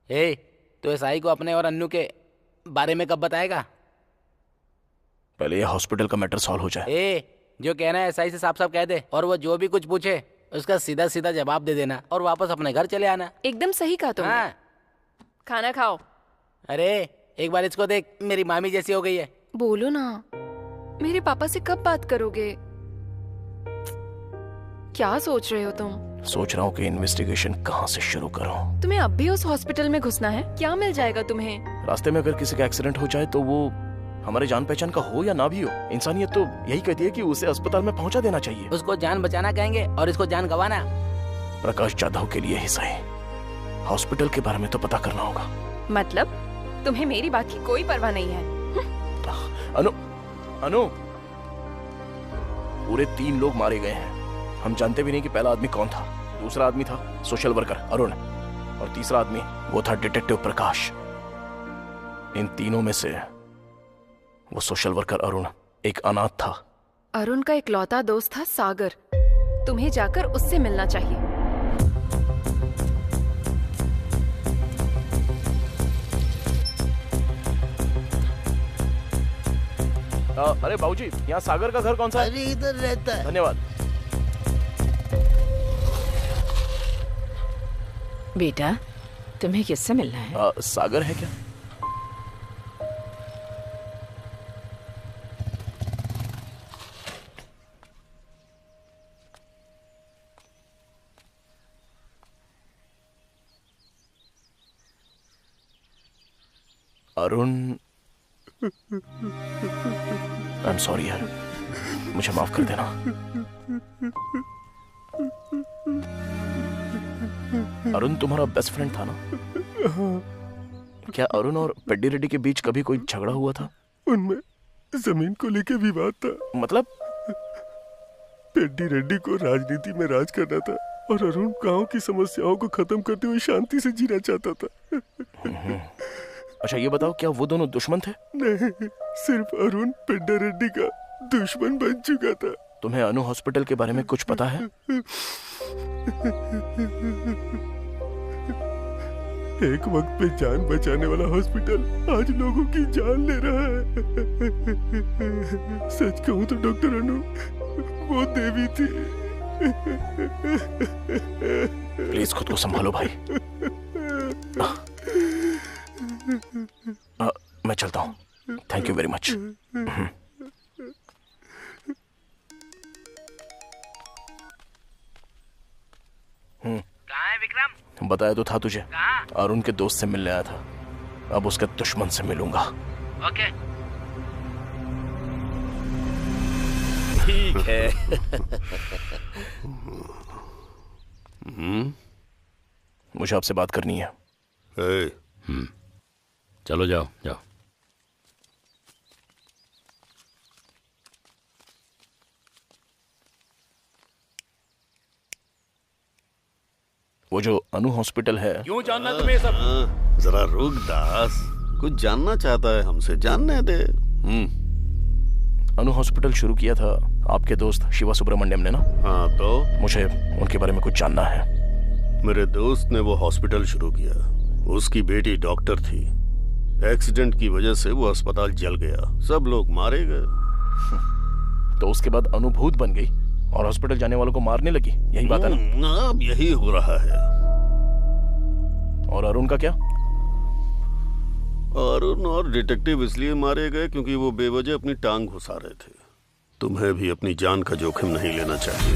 [SPEAKER 2] ए, तो एसआई को अपने और अन्नू के बारे में कब बताएगा?
[SPEAKER 1] पहले ये हॉस्पिटल का मैटर सॉल्व हो जाए।
[SPEAKER 2] ए, जो कहना है एसआई से साफ साफ कह दे, और वो जो भी कुछ पूछे उसका सीधा सीधा जवाब दे देना और वापस अपने घर चले आना।
[SPEAKER 8] एकदम सही कहा तुमने।
[SPEAKER 2] हाँ।
[SPEAKER 8] खाना खाओ।
[SPEAKER 2] अरे एक बार इसको देख, मेरी मामी जैसी हो गई है।
[SPEAKER 8] बोलो ना, मेरे पापा से कब बात करोगे? क्या सोच रहे हो तुम?
[SPEAKER 1] सोच रहा हूँ कि इन्वेस्टिगेशन कहाँ से शुरू करूँ।
[SPEAKER 8] तुम्हें अब भी उस हॉस्पिटल में घुसना है? क्या मिल जाएगा तुम्हें?
[SPEAKER 1] रास्ते में अगर किसी का एक्सीडेंट हो जाए तो वो हमारे जान पहचान का हो या ना भी हो, इंसानियत तो यही कहती है कि उसे अस्पताल में पहुंचा देना चाहिए।
[SPEAKER 2] उसको जान बचाना कहेंगे और इसको जान गंवाना।
[SPEAKER 1] प्रकाश जाधव के लिए ही सही, हॉस्पिटल के बारे में तो पता करना होगा।
[SPEAKER 8] मतलब तुम्हें मेरी बात की कोई परवाह नहीं है?
[SPEAKER 1] अनु, अनु, पूरे 3 लोग मारे गए हैं। हम जानते भी नहीं कि पहला आदमी कौन था। दूसरा आदमी था सोशल वर्कर अरुण, और तीसरा आदमी वो था डिटेक्टिव प्रकाश। इन तीनों में से वो सोशल वर्कर अरुण एक अनाथ था।
[SPEAKER 8] अरुण का इकलौता दोस्त था सागर। तुम्हें जाकर उससे मिलना चाहिए।
[SPEAKER 1] अरे बाबूजी, यहाँ सागर का घर कौन सा है?
[SPEAKER 12] अरे इधर रहता है।
[SPEAKER 1] धन्यवाद।
[SPEAKER 7] बेटा, तुम्हें किससे मिलना है?
[SPEAKER 1] सागर है क्या? अरुण, आई एम सॉरी यार, मुझे माफ कर देना। अरुण तुम्हारा बेस्ट फ्रेंड था ना? क्या अरुण और पेड्डी रेड्डी के बीच कभी कोई झगड़ा हुआ था?
[SPEAKER 10] उनमें जमीन को लेकर विवाद था।
[SPEAKER 1] मतलब?
[SPEAKER 10] पेड्डी रेड्डी को राजनीति में राज करना था और अरुण गांव की समस्याओं को खत्म करते हुए शांति से जीना चाहता था।
[SPEAKER 1] अच्छा ये बताओ, क्या वो दोनों दुश्मन थे?
[SPEAKER 10] नहीं, सिर्फ अरुण पेड्डी रेड्डी का दुश्मन बन चुका था।
[SPEAKER 1] तुम्हें अनु हॉस्पिटल के बारे में कुछ पता है?
[SPEAKER 10] एक वक्त पे जान बचाने वाला हॉस्पिटल आज लोगों की जान ले रहा है। सच कहूं तो डॉक्टर अनु वो देवी थी।
[SPEAKER 1] प्लीज खुद को संभालो भाई। मैं चलता हूँ। Thank you very much.
[SPEAKER 2] कहाँ है विक्रम?
[SPEAKER 1] बताया तो था तुझे।
[SPEAKER 2] कहाँ?
[SPEAKER 1] अरुण के दोस्त से मिलने आया था, अब उसके दुश्मन से मिलूंगा।
[SPEAKER 2] ओके।
[SPEAKER 9] ठीक है।
[SPEAKER 1] मुझे आपसे बात करनी है।
[SPEAKER 6] चलो जाओ जाओ।
[SPEAKER 1] वो जो अनु हॉस्पिटल है,
[SPEAKER 6] क्यों जानना तुम्हें सब?
[SPEAKER 4] जरा रुक दास, कुछ जानना चाहता है हमसे, जानने दे।
[SPEAKER 1] अनु हॉस्पिटल शुरू किया था आपके दोस्त शिवा सुब्रमण्यम ने ना?
[SPEAKER 4] हाँ तो?
[SPEAKER 1] मुझे उनके बारे में कुछ जानना है।
[SPEAKER 4] मेरे दोस्त ने वो हॉस्पिटल शुरू किया, उसकी बेटी डॉक्टर थी। एक्सीडेंट की वजह से वो अस्पताल जल गया, सब लोग मारे गए।
[SPEAKER 1] तो उसके बाद अनु भूत बन गई और हॉस्पिटल जाने वालों को मारने लगी, यही बात है ना?
[SPEAKER 4] अब यही हो रहा है।
[SPEAKER 1] और अरुण का क्या?
[SPEAKER 4] अरुण और डिटेक्टिव इसलिए मारे गए क्योंकि वो बेवजह अपनी टांग घुसा रहे थे। तुम्हें भी अपनी जान का जोखिम नहीं लेना चाहिए।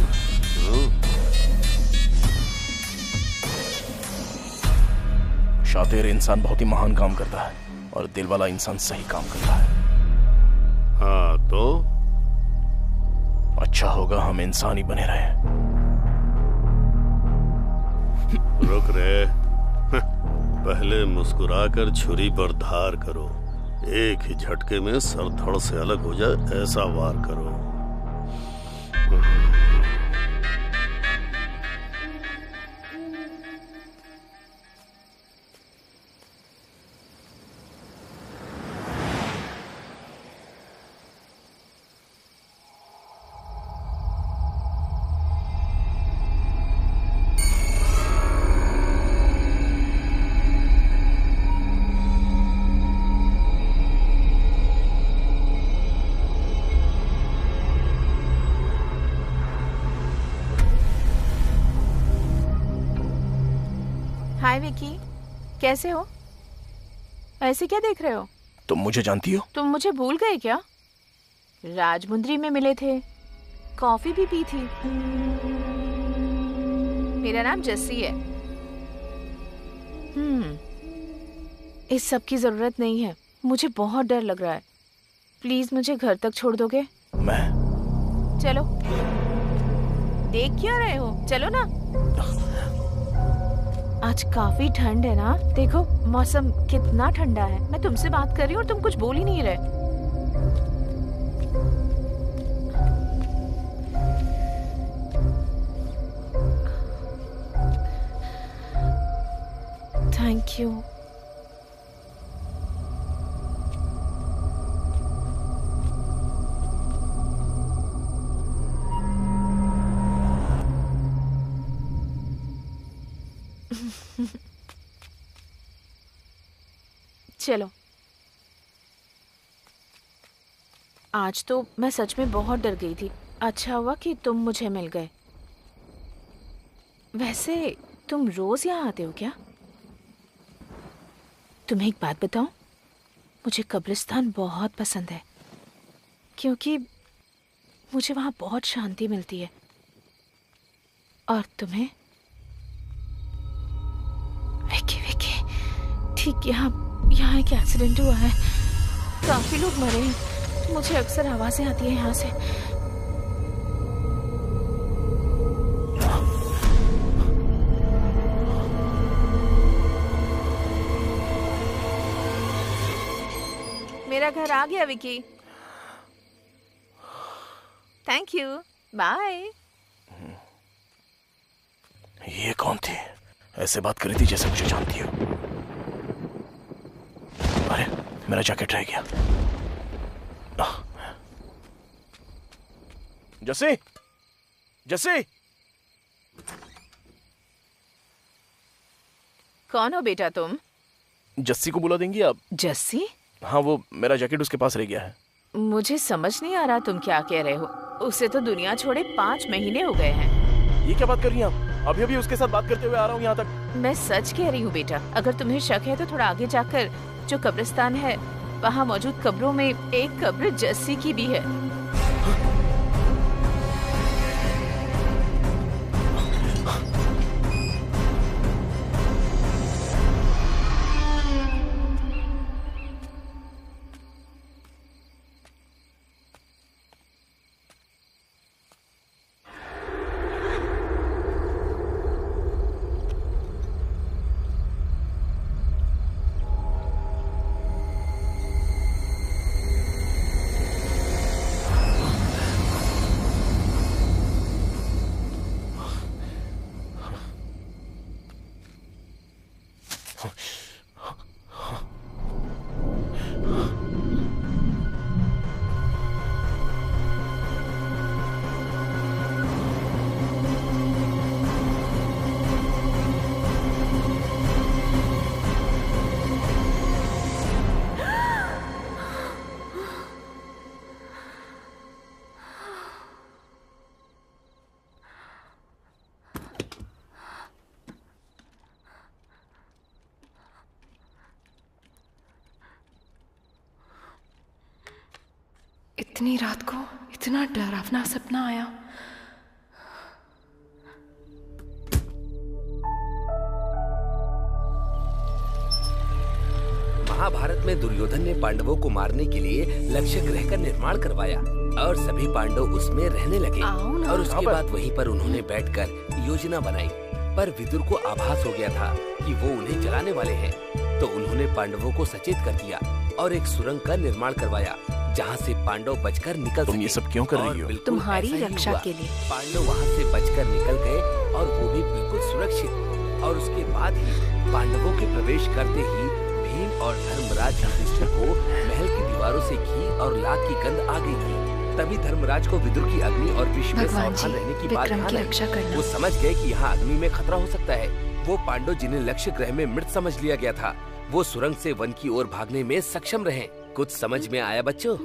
[SPEAKER 1] शातिर इंसान बहुत ही महान काम करता है और दिल वाला इंसान सही काम करता है।
[SPEAKER 4] हाँ तो?
[SPEAKER 1] अच्छा होगा हम इंसान ही बने रहे।
[SPEAKER 4] रुक रे, पहले मुस्कुराकर छुरी पर धार करो, एक ही झटके में सर धड़ से अलग हो जाए ऐसा वार करो।
[SPEAKER 11] हाय विकी, कैसे हो? ऐसे क्या देख रहे हो?
[SPEAKER 1] तुम मुझे जानती हो?
[SPEAKER 11] तुम मुझे भूल गए क्या? राजमुंद्री में मिले थे, कॉफी भी पी थी। मेरा नाम जस्सी है। इस सब की जरूरत नहीं है, मुझे बहुत डर लग रहा है। प्लीज मुझे घर तक छोड़ दोगे?
[SPEAKER 1] मैं?
[SPEAKER 11] चलो। देख क्या रहे हो, चलो ना। आज काफी ठंड है ना, देखो मौसम कितना ठंडा है। मैं तुमसे बात कर रही हूँ और तुम कुछ बोल ही नहीं रहे। Thank you. चलो, आज तो मैं सच में बहुत डर गई थी। अच्छा हुआ कि तुम मुझे मिल गए। वैसे तुम रोज यहाँ आते हो क्या? तुम्हें एक बात बताऊं, मुझे कब्रिस्तान बहुत पसंद है क्योंकि मुझे वहां बहुत शांति मिलती है। और तुम्हें? विकी विकी, ठीक यहाँ एक एक्सीडेंट हुआ है, काफी लोग मरे हैं। मुझे अक्सर आवाजें आती है यहाँ से। मेरा घर आ गया विकी। Thank you, bye.
[SPEAKER 1] ये कौन थी? ऐसे बात करी थी जैसे मुझे जानती हो। अरे मेरा जैकेट रह गया। जस्सी, जस्सी।
[SPEAKER 11] कौन हो बेटा तुम?
[SPEAKER 1] जस्सी को बुला देंगी आप?
[SPEAKER 11] जस्सी?
[SPEAKER 1] हाँ, वो मेरा जैकेट उसके पास रह गया है।
[SPEAKER 11] मुझे समझ नहीं आ रहा तुम क्या कह रहे हो। उसे तो दुनिया छोड़े 5 महीने हो गए हैं।
[SPEAKER 1] ये क्या बात कर रही हैं आप? अभी उसके साथ बात करते हुए आ रहा हूँ यहाँ तक।
[SPEAKER 11] मैं सच कह रही हूँ बेटा। अगर तुम्हें शक है तो थोड़ा आगे जाकर जो कब्रिस्तान है वहाँ मौजूद कब्रों में एक कब्र जस्सी की भी है।
[SPEAKER 8] इतनी रात को इतना डरावना सपना आया।
[SPEAKER 9] महाभारत में दुर्योधन ने पांडवों को मारने के लिए लक्ष्य ग्रह का निर्माण करवाया और सभी पांडव उसमें रहने लगे। और उसके बाद वहीं पर उन्होंने बैठकर योजना बनाई। पर विदुर को आभास हो गया था कि वो उन्हें जलाने वाले हैं, तो उन्होंने पांडवों को सचेत कर दिया और एक सुरंग का निर्माण करवाया जहाँ से पांडव बचकर निकल सके।
[SPEAKER 1] तुम ये सब क्यों कर रही हो?
[SPEAKER 8] तुम्हारी रक्षा के लिए।
[SPEAKER 9] पांडव वहाँ से बचकर निकल गए और वो भी बिल्कुल सुरक्षित। और उसके बाद ही पांडवों के प्रवेश करते ही भीम और धर्मराज युधिष्ठिर को महल की दीवारों से घी और लात की गंध आ गई थी। तभी धर्मराज को विदुर की अग्नि और विष में सावधान रहने की बात ध्यान आई। वो समझ गए कि यहाँ अग्नि में खतरा हो सकता है। वो पांडव जिन्हें लक्ष्य ग्रह में मृत समझ लिया गया था, वो सुरंग से वन की ओर भागने में सक्षम रहे। कुछ समझ में आया बच्चों?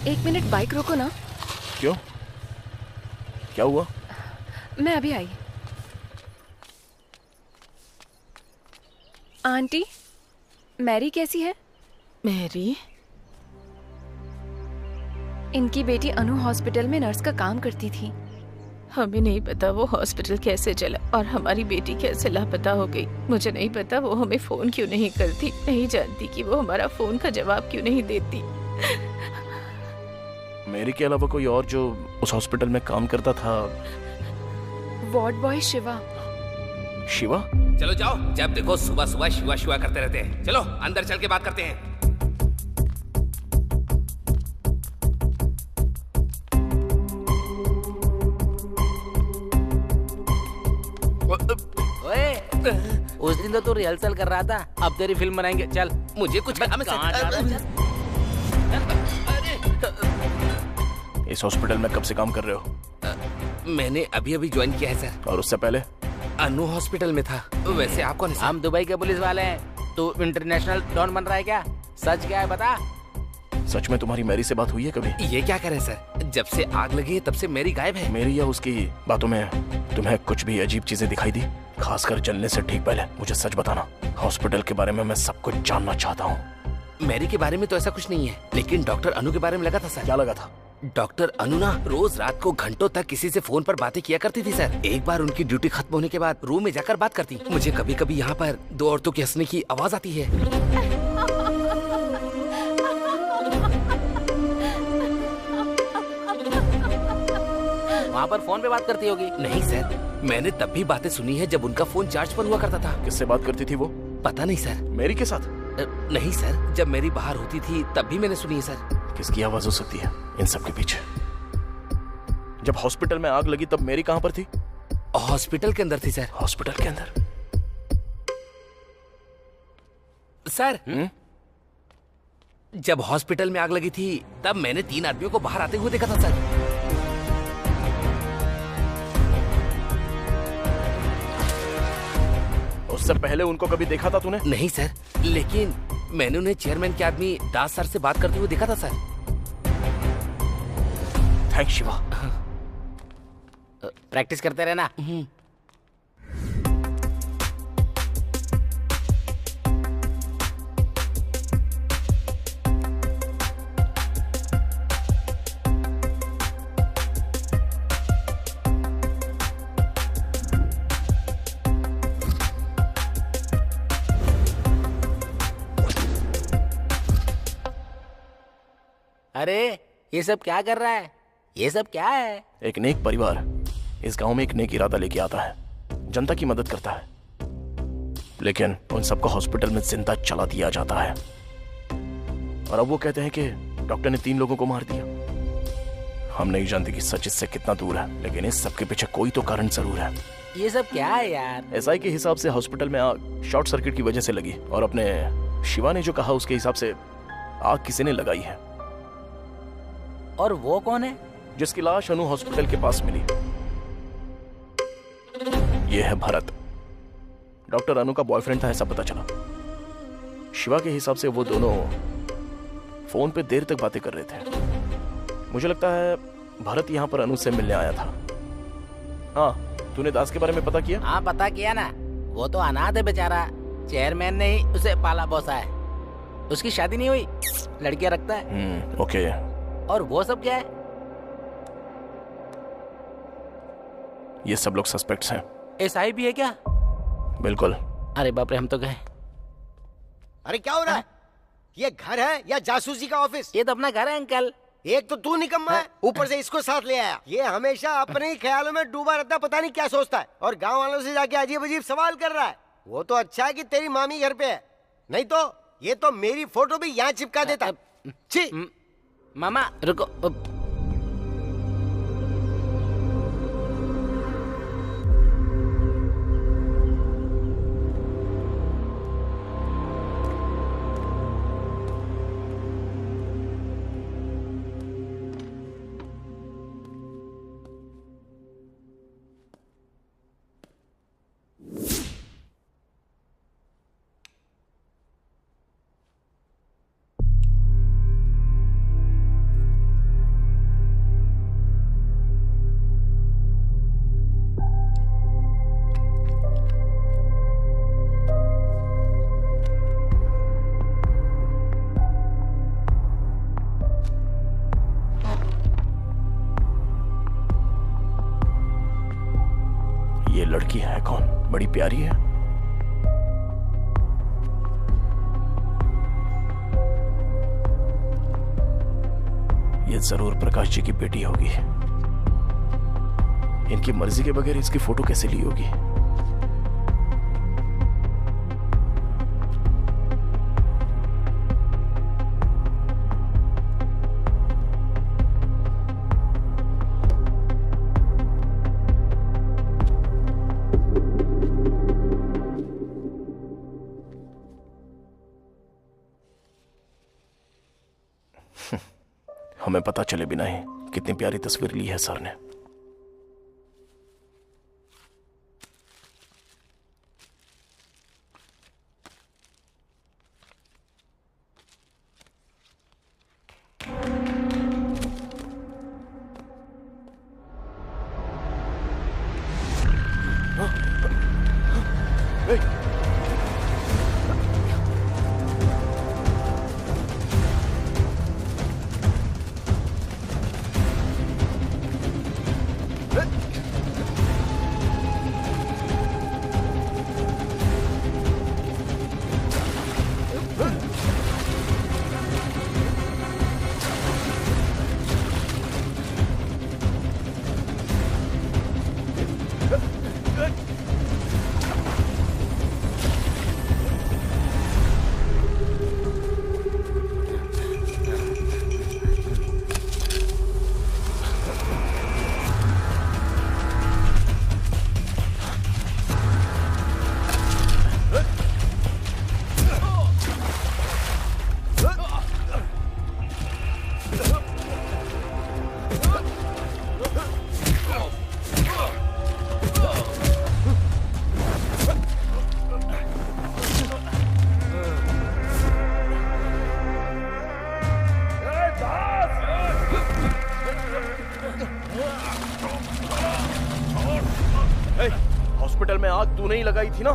[SPEAKER 8] एक मिनट बाइक रोको ना।
[SPEAKER 1] क्यों? क्या हुआ?
[SPEAKER 8] मैं अभी आई। आंटी, मैरी कैसी है?
[SPEAKER 11] मैरी?
[SPEAKER 8] इनकी बेटी अनु हॉस्पिटल में नर्स का काम करती थी।
[SPEAKER 11] हमें नहीं पता वो हॉस्पिटल कैसे चला और हमारी बेटी कैसे लापता हो गई। मुझे नहीं पता वो हमें फोन क्यों नहीं करती, नहीं जानती कि वो हमारा फोन का जवाब क्यों नहीं देती।
[SPEAKER 1] मेरी के अलावा कोई और जो उस हॉस्पिटल में काम करता था?
[SPEAKER 8] Ward boy Shiva.
[SPEAKER 1] शिवा?
[SPEAKER 9] चलो जाओ, जब देखो सुबह सुबह शिवा शिवा करते रहते हैं। चलो अंदर चल के बात करते हैं।
[SPEAKER 2] ओए, उस दिन तो तू रिहर्सल कर रहा था, अब तेरी फिल्म बनाएंगे। चल।
[SPEAKER 9] मुझे कुछ
[SPEAKER 1] इस हॉस्पिटल में कब से काम कर रहे हो?
[SPEAKER 9] मैंने अभी अभी ज्वाइन किया है सर।
[SPEAKER 1] और उससे पहले?
[SPEAKER 9] अनु हॉस्पिटल में था। वैसे आप कौन है?
[SPEAKER 2] हम दुबई के पुलिस वाले हैं। तू इंटरनेशनल डॉन बन रहा है क्या? सच क्या है बता।
[SPEAKER 1] सच में तुम्हारी मैरी से बात हुई है कभी?
[SPEAKER 9] ये क्या करें सर, जब से आग लगी है तब से मेरी गायब है।
[SPEAKER 1] मेरी या उसकी बातों में तुम्हें कुछ भी अजीब चीजें दिखाई दी? खासकर जलने से ठीक पहले मुझे सच बताना। हॉस्पिटल के बारे में मैं सब कुछ जानना चाहता हूँ।
[SPEAKER 9] मेरी के बारे में तो ऐसा कुछ नहीं है, लेकिन डॉक्टर अनु के बारे में लगा था सर।
[SPEAKER 1] क्या लगा था?
[SPEAKER 9] डॉक्टर अनु ना रोज रात को घंटों तक किसी से फोन पर बातें किया करती थी सर। एक बार उनकी ड्यूटी खत्म होने के बाद रूम में जाकर बात करती। मुझे कभी कभी यहाँ पर दो औरतों के हंसने की आवाज आती है।
[SPEAKER 2] वहाँ पर फोन पे बात करती होगी।
[SPEAKER 9] नहीं सर, मैंने तब भी बातें सुनी है जब उनका फोन चार्ज पर हुआ करता था।
[SPEAKER 1] किससे बात करती थी वो?
[SPEAKER 9] पता नहीं सर।
[SPEAKER 1] मेरी के साथ?
[SPEAKER 9] नहीं सर, जब मेरी बाहर होती थी तब भी मैंने सुनी है सर।
[SPEAKER 1] किसकी आवाज हो सकती है इन सब के पीछे? जब हॉस्पिटल में आग लगी तब मेरी कहाँ पर थी?
[SPEAKER 9] हॉस्पिटल के अंदर थी सर।
[SPEAKER 1] हॉस्पिटल के अंदर?
[SPEAKER 9] सर जब हॉस्पिटल में आग लगी थी तब मैंने 3 आदमियों को बाहर आते हुए देखा था सर।
[SPEAKER 1] उससे पहले उनको कभी देखा था तूने?
[SPEAKER 9] नहीं सर, लेकिन मैंने उन्हें चेयरमैन के आदमी दास सर से बात करते हुए देखा था सर।
[SPEAKER 1] थैंक्स शिवा।
[SPEAKER 2] प्रैक्टिस करते रहना। अरे ये सब क्या कर रहा है? ये सब क्या है?
[SPEAKER 1] एक नेक परिवार इस गांव में एक नेक इरादा लेके आता है, जनता की मदद करता है, लेकिन उन सबको हॉस्पिटल में जिंदा चला दिया जाता है। और अब वो कहते हैं कि डॉक्टर ने 3 लोगों को मार दिया। हम नहीं जानते कि सच इससे कितना दूर है, लेकिन इस सब के पीछे कोई तो कारण जरूर है।
[SPEAKER 2] ये सब क्या है यार?
[SPEAKER 1] एसआई के हिसाब से हॉस्पिटल में आग शॉर्ट सर्किट की वजह से लगी, और अपने शिवा ने जो कहा उसके हिसाब से आग किसी ने लगाई है।
[SPEAKER 2] और वो कौन है?
[SPEAKER 1] जिसकी लाश अनु हॉस्पिटल के पास मिली। ये है भरत, डॉक्टर अनु का बॉयफ्रेंड था ऐसा पता चला। शिवा के हिसाब से वो दोनों फोन पे देर तक बातें कर रहे थे। मुझे लगता है भरत यहाँ पर अनु से मिलने आया था। हाँ, तूने दास के बारे में पता किया?
[SPEAKER 2] हाँ पता किया ना, वो तो अनाथ है बेचारा। चेयरमैन ने ही उसे पाला पोसा है। उसकी शादी नहीं हुई, लड़कियां रखता है।
[SPEAKER 1] ओके।
[SPEAKER 2] और वो सब क्या है?
[SPEAKER 1] ये सब लोग सस्पेक्ट्स हैं।
[SPEAKER 2] एसआई भी है क्या?
[SPEAKER 1] बिल्कुल।
[SPEAKER 2] अरे बाप रे, हम तो गए।
[SPEAKER 5] अरे क्या हो रहा है? ये घर है या जासूसी का ऑफिस?
[SPEAKER 2] ये तो अपना घर है अंकल।
[SPEAKER 5] एक तो तू निकम्मा है, ऊपर से इसको साथ ले आया। ये हमेशा अपने ही ख्यालों में डूबा रहता है, पता नहीं क्या सोचता है, और गांव वालों से जाके अजीब अजीब सवाल कर रहा है। वो तो अच्छा है कि तेरी मामी घर पे है, नहीं तो ये तो मेरी फोटो भी यहाँ चिपका देता। छी।
[SPEAKER 2] मामा रुको।
[SPEAKER 1] बड़ी प्यारी है। ये जरूर प्रकाश जी की बेटी होगी। इनकी मर्जी के बगैर इसकी फोटो कैसे ली होगी? हमें पता चले बिना ही कितनी प्यारी तस्वीर ली है सर ने। हॉस्पिटल में आग तू नहीं लगाई थी ना?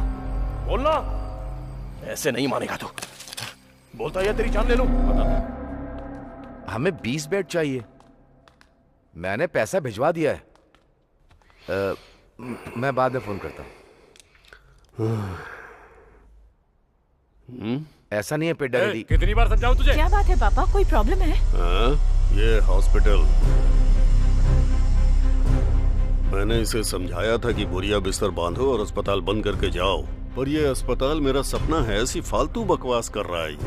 [SPEAKER 1] बोलना। ऐसे नहीं मानेगा तू। बोलता है तेरी जान ले लूं।
[SPEAKER 3] हमें 20 बेड चाहिए। मैंने पैसा भिजवा दिया है। मैं बाद में फोन करता हूँ। ऐसा नहीं है पेट डायरी।
[SPEAKER 6] कितनी बार समझाऊं तुझे?
[SPEAKER 11] क्या बात है पापा, कोई प्रॉब्लम है?
[SPEAKER 4] ये हॉस्पिटल, मैंने इसे समझाया था कि बोरिया बिस्तर बांधो और अस्पताल बंद करके जाओ, पर ये अस्पताल मेरा सपना है, ऐसी फालतू बकवास कर रहा है।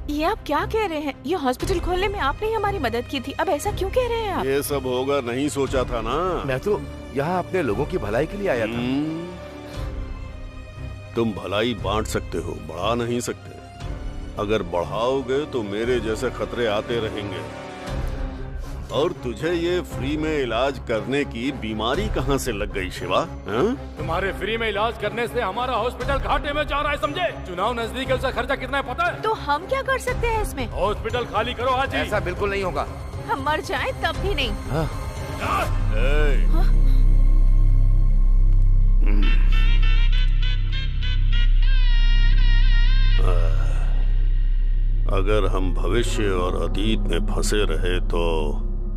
[SPEAKER 11] ये आप क्या कह रहे हैं? ये हॉस्पिटल खोलने में आपने ही हमारी मदद की थी, अब ऐसा क्यों कह रहे हैं आप?
[SPEAKER 4] ये सब होगा नहीं सोचा था ना।
[SPEAKER 3] मैं तो यहाँ अपने लोगों की भलाई के लिए आया था।
[SPEAKER 4] तुम भलाई बांट सकते हो, बढ़ा नहीं सकते। अगर बढ़ाओगे तो मेरे जैसे खतरे आते रहेंगे। और तुझे ये फ्री में इलाज करने की बीमारी कहाँ से लग गई शिवा?
[SPEAKER 6] तुम्हारे फ्री में इलाज करने से हमारा हॉस्पिटल घाटे में जा रहा है, समझे? चुनाव नजदीक है, उसका खर्चा कितना है पता है?
[SPEAKER 11] तो हम क्या कर सकते हैं इसमें?
[SPEAKER 6] हॉस्पिटल खाली करो आज ही।
[SPEAKER 3] ऐसा बिल्कुल नहीं होगा।
[SPEAKER 11] हम मर जाएं तब भी नहीं।
[SPEAKER 4] अगर हम भविष्य और अतीत में फंसे रहे तो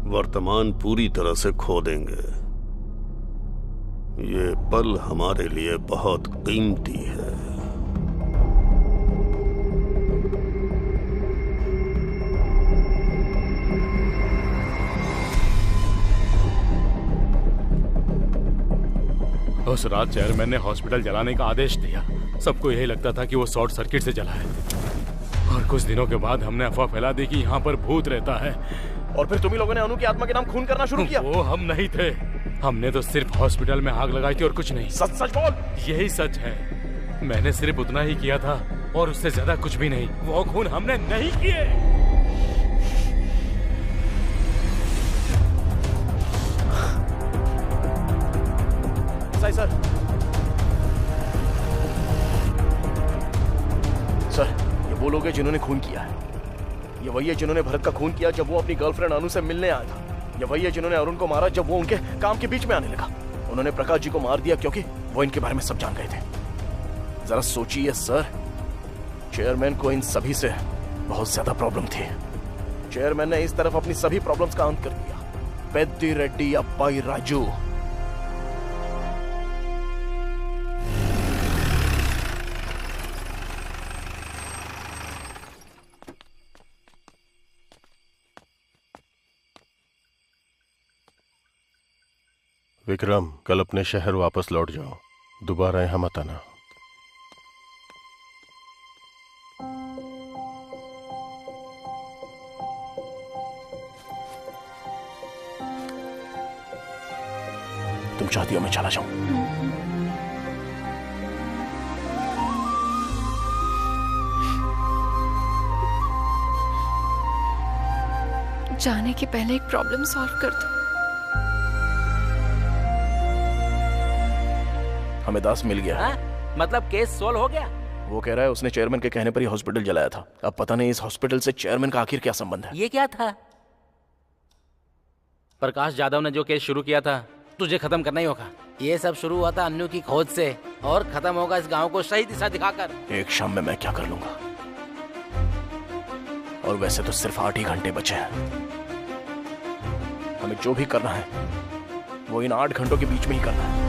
[SPEAKER 4] वर्तमान पूरी तरह से खो देंगे। ये पल हमारे लिए बहुत कीमती है।
[SPEAKER 6] उस रात चेयरमैन ने हॉस्पिटल जलाने का आदेश दिया। सबको यही लगता था कि वो शॉर्ट सर्किट से जला है, और कुछ दिनों के बाद हमने अफवाह फैला दी कि यहाँ पर भूत रहता है।
[SPEAKER 1] और फिर तुम्ही लोगों ने अनु की आत्मा के नाम खून करना शुरू किया।
[SPEAKER 6] वो हम नहीं थे, हमने तो सिर्फ हॉस्पिटल में आग लगाई थी और कुछ नहीं।
[SPEAKER 1] सच सच बोल।
[SPEAKER 6] यही सच है, मैंने सिर्फ उतना ही किया था और उससे ज्यादा कुछ भी नहीं। वो खून हमने नहीं किए।
[SPEAKER 1] सर सर, ये वो लोग हैं जिन्होंने खून किया है। ये वही है जिन्होंने भरत का खून किया जब वो अपनी गर्लफ्रेंड अनु से मिलने आया था। ये वही है जिन्होंने अरुण को मारा जब वो उनके काम के बीच में आने लगा। उन्होंने प्रकाश जी को मार दिया क्योंकि वो इनके बारे में सब जान गए थे। जरा सोचिए सर, चेयरमैन को इन सभी से बहुत ज्यादा प्रॉब्लम थी। चेयरमैन ने इस तरफ अपनी सभी प्रॉब्लम्स का अंत कर दिया। पेद्दी रेड्डी अब्बाई राजू।
[SPEAKER 10] विक्रम, कल अपने शहर वापस लौट जाओ, दोबारा यहाँ मत आना।
[SPEAKER 1] तुम चाहती हो मैं चला जाऊं?
[SPEAKER 8] जाने के पहले एक प्रॉब्लम सॉल्व कर दो।
[SPEAKER 1] हमें दास मिल गया।
[SPEAKER 2] मतलब केस सोल्व हो गया?
[SPEAKER 1] वो कह रहा है उसने चेयरमैन के कहने पर ही हॉस्पिटल जलाया था। अब पता नहीं इस हॉस्पिटल से चेयरमैन का आखिर क्या संबंध है।
[SPEAKER 2] ये क्या था? प्रकाश जाधव ने जो केस शुरू किया था तुझे खत्म करना ही होगा। ये सब शुरू हुआ था अन्नू की खोज से और खत्म होगा इस गांव को सही दिशा दिखाकर।
[SPEAKER 1] एक शाम में मैं क्या कर लूंगा, और वैसे तो सिर्फ 8 ही घंटे बचे हैं। हमें जो भी करना है वो इन 8 घंटों के बीच में ही करना है।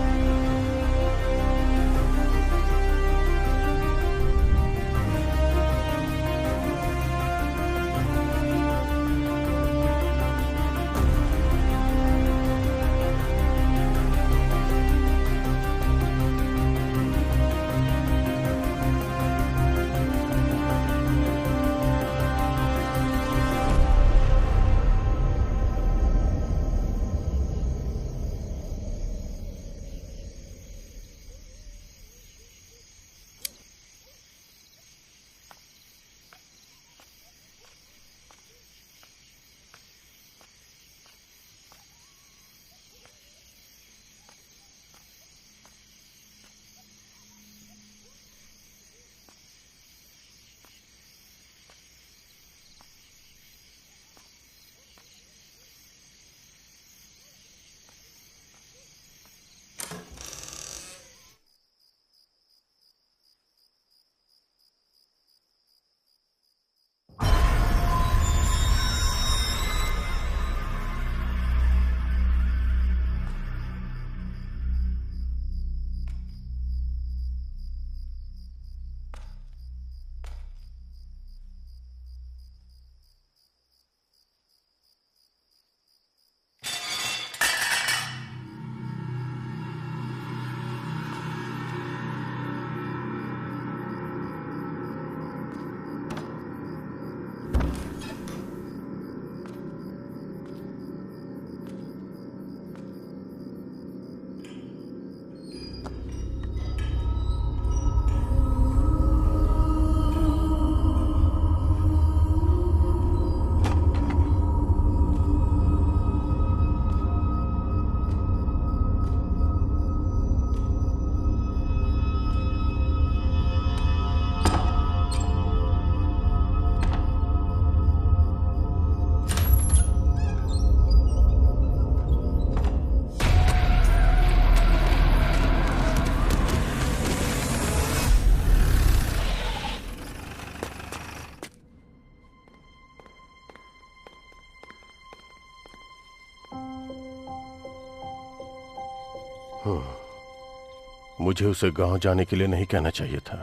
[SPEAKER 10] मुझे उसे गांव जाने के लिए नहीं कहना चाहिए था।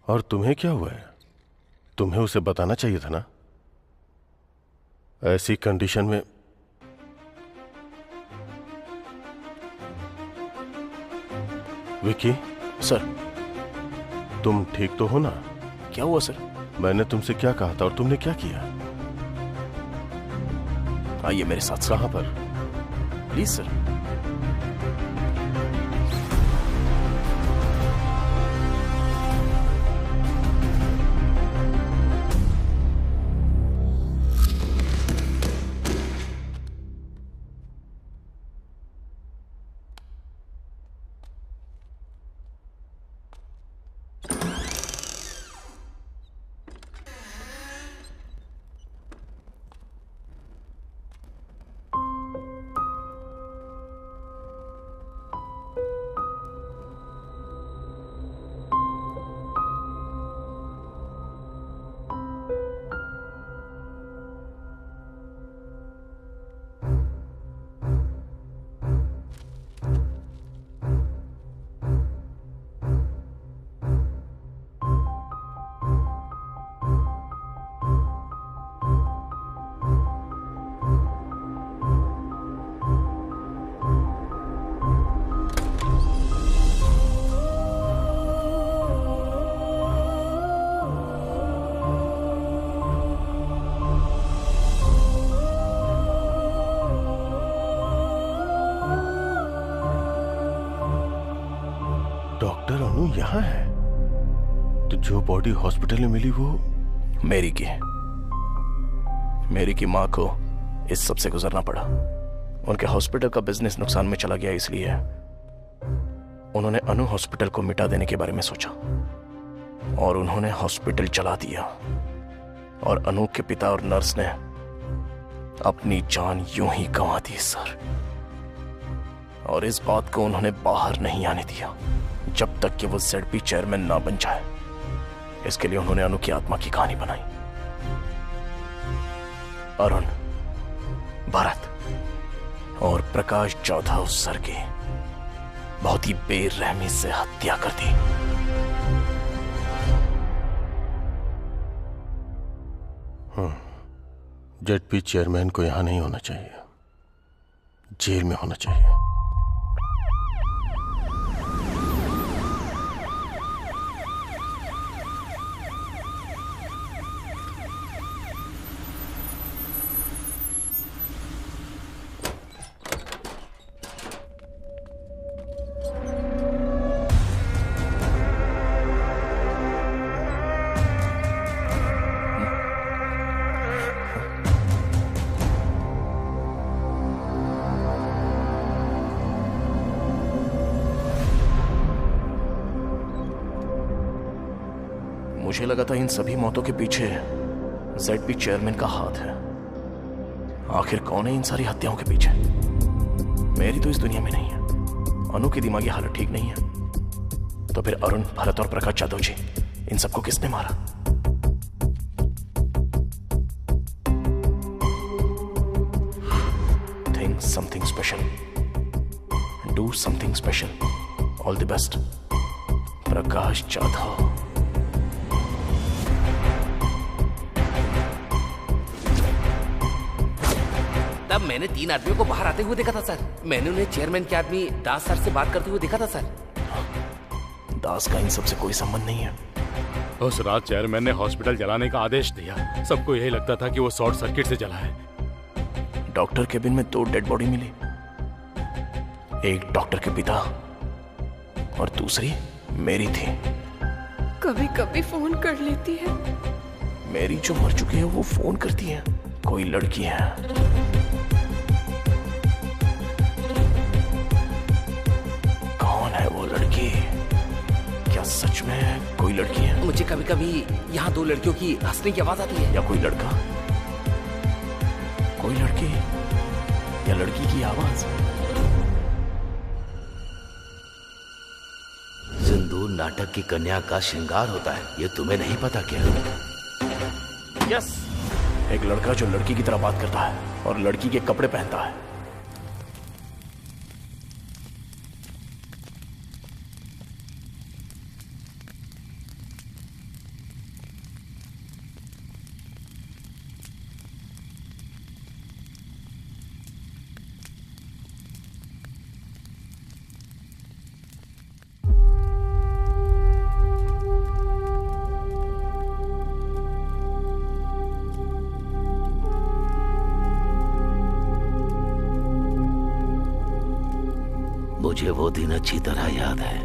[SPEAKER 10] और तुम्हें क्या हुआ है? तुम्हें उसे बताना चाहिए था ना। ऐसी कंडीशन में विकी।
[SPEAKER 1] सर।
[SPEAKER 10] तुम ठीक तो हो ना?
[SPEAKER 1] क्या हुआ सर?
[SPEAKER 10] मैंने तुमसे क्या कहा था और तुमने क्या किया?
[SPEAKER 1] आइए मेरे साथ।
[SPEAKER 10] कहां पर?
[SPEAKER 1] Please sir.
[SPEAKER 10] डॉक्टर अनु यहाँ है? तो जो बॉडी हॉस्पिटल में मिली वो
[SPEAKER 1] मेरी की माँ को इस सब से गुजरना पड़ा। उनके हॉस्पिटल का बिजनेस नुकसान में चला गया, इसलिए उन्होंने अनु हॉस्पिटल को मिटा देने के बारे में सोचा और उन्होंने हॉस्पिटल चला दिया। और अनु के पिता और नर्स ने अपनी जान यूं ही गंवा दी सर। और इस बात को उन्होंने बाहर नहीं आने दिया जब तक कि वो ZP चेयरमैन ना बन जाए। इसके लिए उन्होंने अनु की आत्मा की कहानी बनाई। अरुण, भरत और प्रकाश जाधव सर की बहुत ही बेरहमी से हत्या कर दी।
[SPEAKER 10] ZP चेयरमैन को यहां नहीं होना चाहिए, जेल में होना चाहिए।
[SPEAKER 1] मुझे लगा था इन सभी मौतों के पीछे ZP चेयरमैन का हाथ है। आखिर कौन है इन सारी हत्याओं के पीछे? मेरी तो इस दुनिया में नहीं है। अनु की दिमागी हालत ठीक नहीं है। तो फिर अरुण, भरत और प्रकाश जाधव जी, इन सबको किसने मारा? Think something special. Do something special. All the best. Prakash Jadhav.
[SPEAKER 9] तब मैंने 3 आदमियों को बाहर आते हुए देखा था सर। मैंने उन्हें चेयरमैन के आदमी दास सर से बात करते हुए देखा था सर।
[SPEAKER 1] दास का इन सबसे कोई संबंध नहीं है।
[SPEAKER 6] उस रात चेयरमैन ने हॉस्पिटल जलाने का आदेश दिया। सबको यही लगता था कि वो शॉर्ट सर्किट से जला है।
[SPEAKER 1] डॉक्टर केबिन में 2 डेड बॉडी मिली। एक डॉक्टर के पिता और दूसरी मेरी थी।
[SPEAKER 8] कभी कभी फोन कर लेती है।
[SPEAKER 1] मेरी जो मर चुकी है वो फोन करती है। कोई लड़की है। कौन है वो लड़की? क्या सच में कोई लड़की है?
[SPEAKER 9] मुझे कभी कभी यहाँ 2 लड़कियों की हंसने की आवाज आती है।
[SPEAKER 1] या कोई लड़का? कोई लड़की या लड़की की आवाज?
[SPEAKER 9] सिंदूर नाटक की कन्या का श्रृंगार होता है, ये तुम्हें नहीं पता क्या?
[SPEAKER 1] यस, एक लड़का जो लड़की की तरह बात करता है और लड़की के कपड़े पहनता है।
[SPEAKER 9] मुझे वो दिन अच्छी तरह याद है।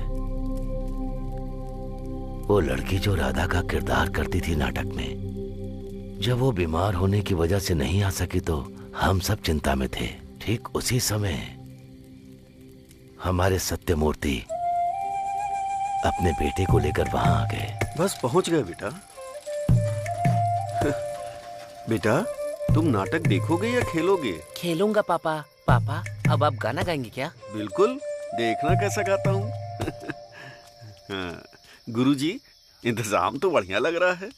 [SPEAKER 9] वो लड़की जो राधा का किरदार करती थी नाटक में, जब वो बीमार होने की वजह से नहीं आ सकी तो हम सब चिंता में थे। ठीक उसी समय हमारे सत्यमूर्ति अपने बेटे को लेकर वहां आ गए।
[SPEAKER 4] बस पहुंच गए बेटा। बेटा, तुम नाटक देखोगे या खेलोगे?
[SPEAKER 9] खेलूंगा पापा। पापा, अब आप गाना गाएंगे क्या?
[SPEAKER 4] बिल्कुल, देखना कैसा गाता हूँ। हाँ, गुरुजी, इंतजाम तो बढ़िया लग रहा है।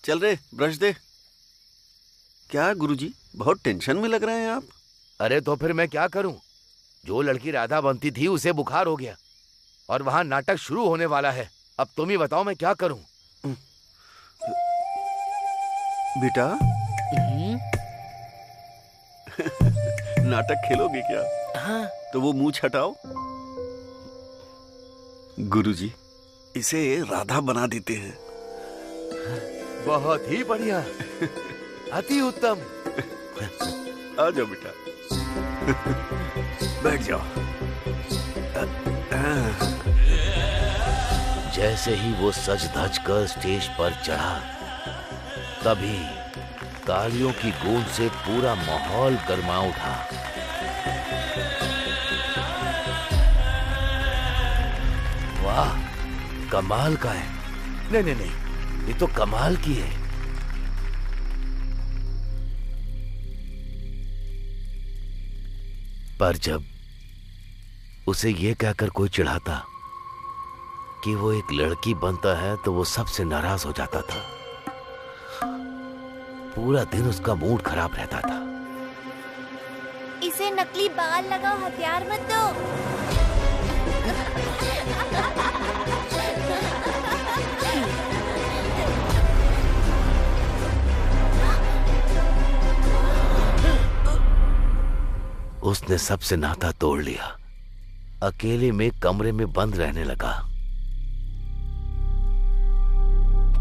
[SPEAKER 4] चल रे, ब्रश दे। क्या गुरुजी, बहुत टेंशन में लग रहे हैं आप?
[SPEAKER 3] अरे तो फिर मैं क्या करूं? जो लड़की राधा बनती थी उसे बुखार हो गया और वहां नाटक शुरू होने वाला है। अब तुम ही बताओ मैं क्या करूं?
[SPEAKER 4] बेटा, नाटक खेलोगे क्या?
[SPEAKER 9] हाँ।
[SPEAKER 4] तो वो मुंह हटाओ। गुरुजी, इसे राधा बना देते हैं।
[SPEAKER 3] बहुत ही बढ़िया, अति उत्तम।
[SPEAKER 4] आ जाओ बेटा, बैठ जाओ।
[SPEAKER 9] जैसे ही वो सज धज कर स्टेज पर चढ़ा, तभी तालियों की गूंज से पूरा माहौल गर्मा उठा। वाह, कमाल का है। नहीं नहीं नहीं, ये तो कमाल की है। पर जब उसे ये कहकर कोई चिढ़ाता कि वो एक लड़की बनता है तो वो सबसे नाराज हो जाता था। पूरा दिन उसका मूड खराब रहता था।
[SPEAKER 13] इसे नकली बाल लगाओ, हथियार मत दो।
[SPEAKER 9] उसने सबसे नाता तोड़ लिया, अकेले में कमरे में बंद रहने लगा।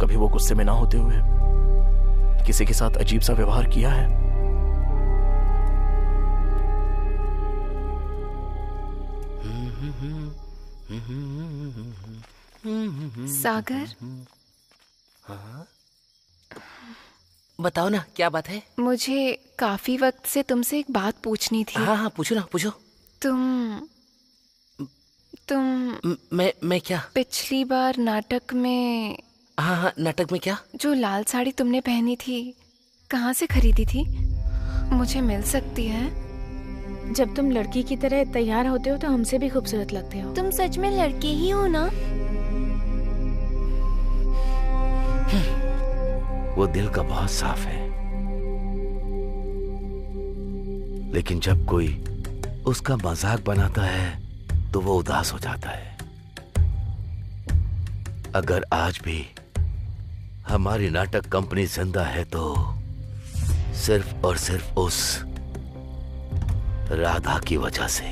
[SPEAKER 1] कभी वो गुस्से में ना होते हुए किसी के साथ अजीब सा व्यवहार किया है?
[SPEAKER 8] सागर,
[SPEAKER 9] बताओ ना, क्या बात है?
[SPEAKER 8] मुझे काफी वक्त से तुमसे एक बात पूछनी थी।
[SPEAKER 9] हाँ हाँ, पूछो ना, पूछो।
[SPEAKER 8] तुम
[SPEAKER 9] मैं क्या?
[SPEAKER 8] पिछली बार नाटक में।
[SPEAKER 9] हाँ हाँ, नाटक में क्या?
[SPEAKER 8] जो लाल साड़ी तुमने पहनी थी, कहाँ से खरीदी थी? मुझे मिल सकती है?
[SPEAKER 11] जब तुम लड़की की तरह तैयार होते हो तो हमसे भी खूबसूरत लगते हो।
[SPEAKER 13] तुम सच में लड़के ही हो ना?
[SPEAKER 9] वो दिल का बहुत साफ है, लेकिन जब कोई उसका मजाक बनाता है तो वो उदास हो जाता है। अगर आज भी हमारी नाटक कंपनी जिंदा है तो सिर्फ और सिर्फ उस राधा की वजह से।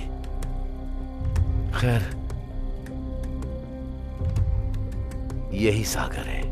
[SPEAKER 9] खैर, यही सागर है।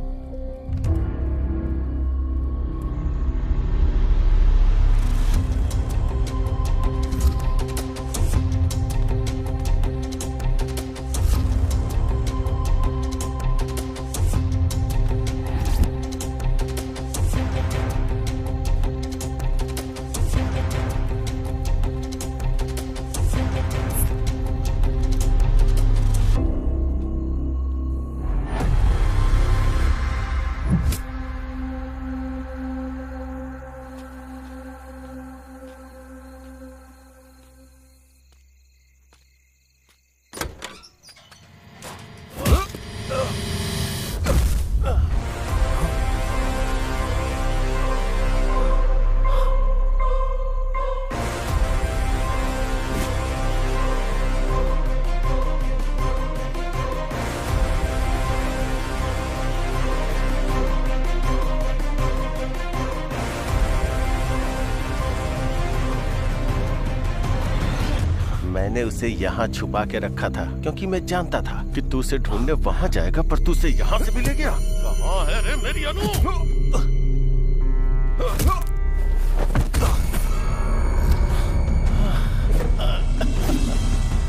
[SPEAKER 10] मैंने उसे यहाँ छुपा के रखा था क्योंकि मैं जानता था कि तू उसे ढूंढने वहाँ जाएगा, पर तू उसे यहाँ से भी ले गया। कहाँ है रे मेरी अनु?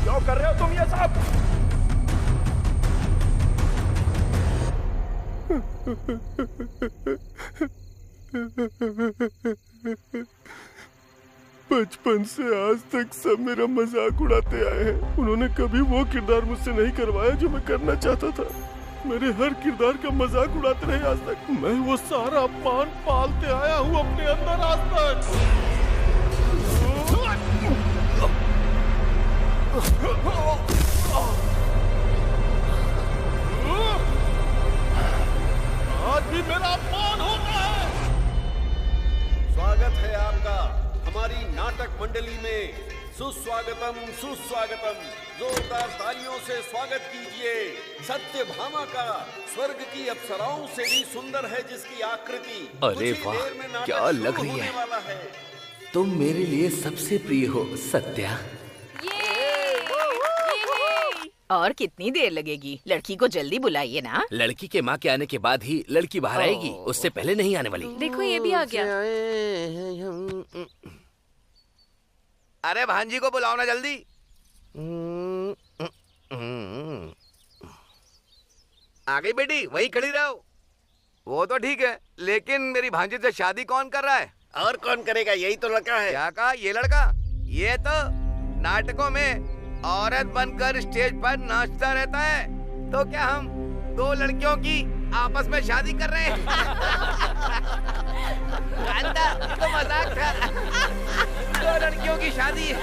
[SPEAKER 1] क्या कर रहे हो तुम ये सब?
[SPEAKER 10] बचपन से आज तक सब मेरा मजाक उड़ाते आए हैं। उन्होंने कभी वो किरदार मुझसे नहीं करवाया जो मैं करना चाहता था। मेरे हर किरदार का मजाक उड़ाते रहे आज तक। मैं वो सारा अपमान पालते आया हूँ अपने अंदर आज तक। आज भी मेरा अपमान होता है।
[SPEAKER 4] स्वागत है आपका हमारी नाटक मंडली में। सुस्वागतम सुस्वागतम। जोरदार तालियों से स्वागत कीजिए सत्यभामा का। स्वर्ग की अप्सराओं से भी सुंदर है जिसकी आकृति।
[SPEAKER 9] अरे वाह, क्या लग रही है। तुम मेरे लिए सबसे प्रिय हो सत्या।
[SPEAKER 7] और कितनी देर लगेगी? लड़की को जल्दी बुलाइए ना।
[SPEAKER 9] लड़की के माँ के आने के बाद ही लड़की बाहर आएगी, उससे पहले नहीं आने वाली।
[SPEAKER 8] देखो ये भी आ गया।
[SPEAKER 3] अरे भांजी को बुलाओ ना जल्दी। आ गई बेटी, वहीं खड़ी रहो। वो तो ठीक है, लेकिन मेरी भांजी से शादी कौन कर रहा है?
[SPEAKER 12] और कौन करेगा, यही तो लड़का है।
[SPEAKER 3] क्या कहा? ये लड़का? ये तो नाटकों में औरत बनकर स्टेज पर नाचता रहता है। तो क्या हम दो लड़कियों की आपस में शादी कर रहे हैं? ये तो मजाक था। दो लड़कियों की शादी।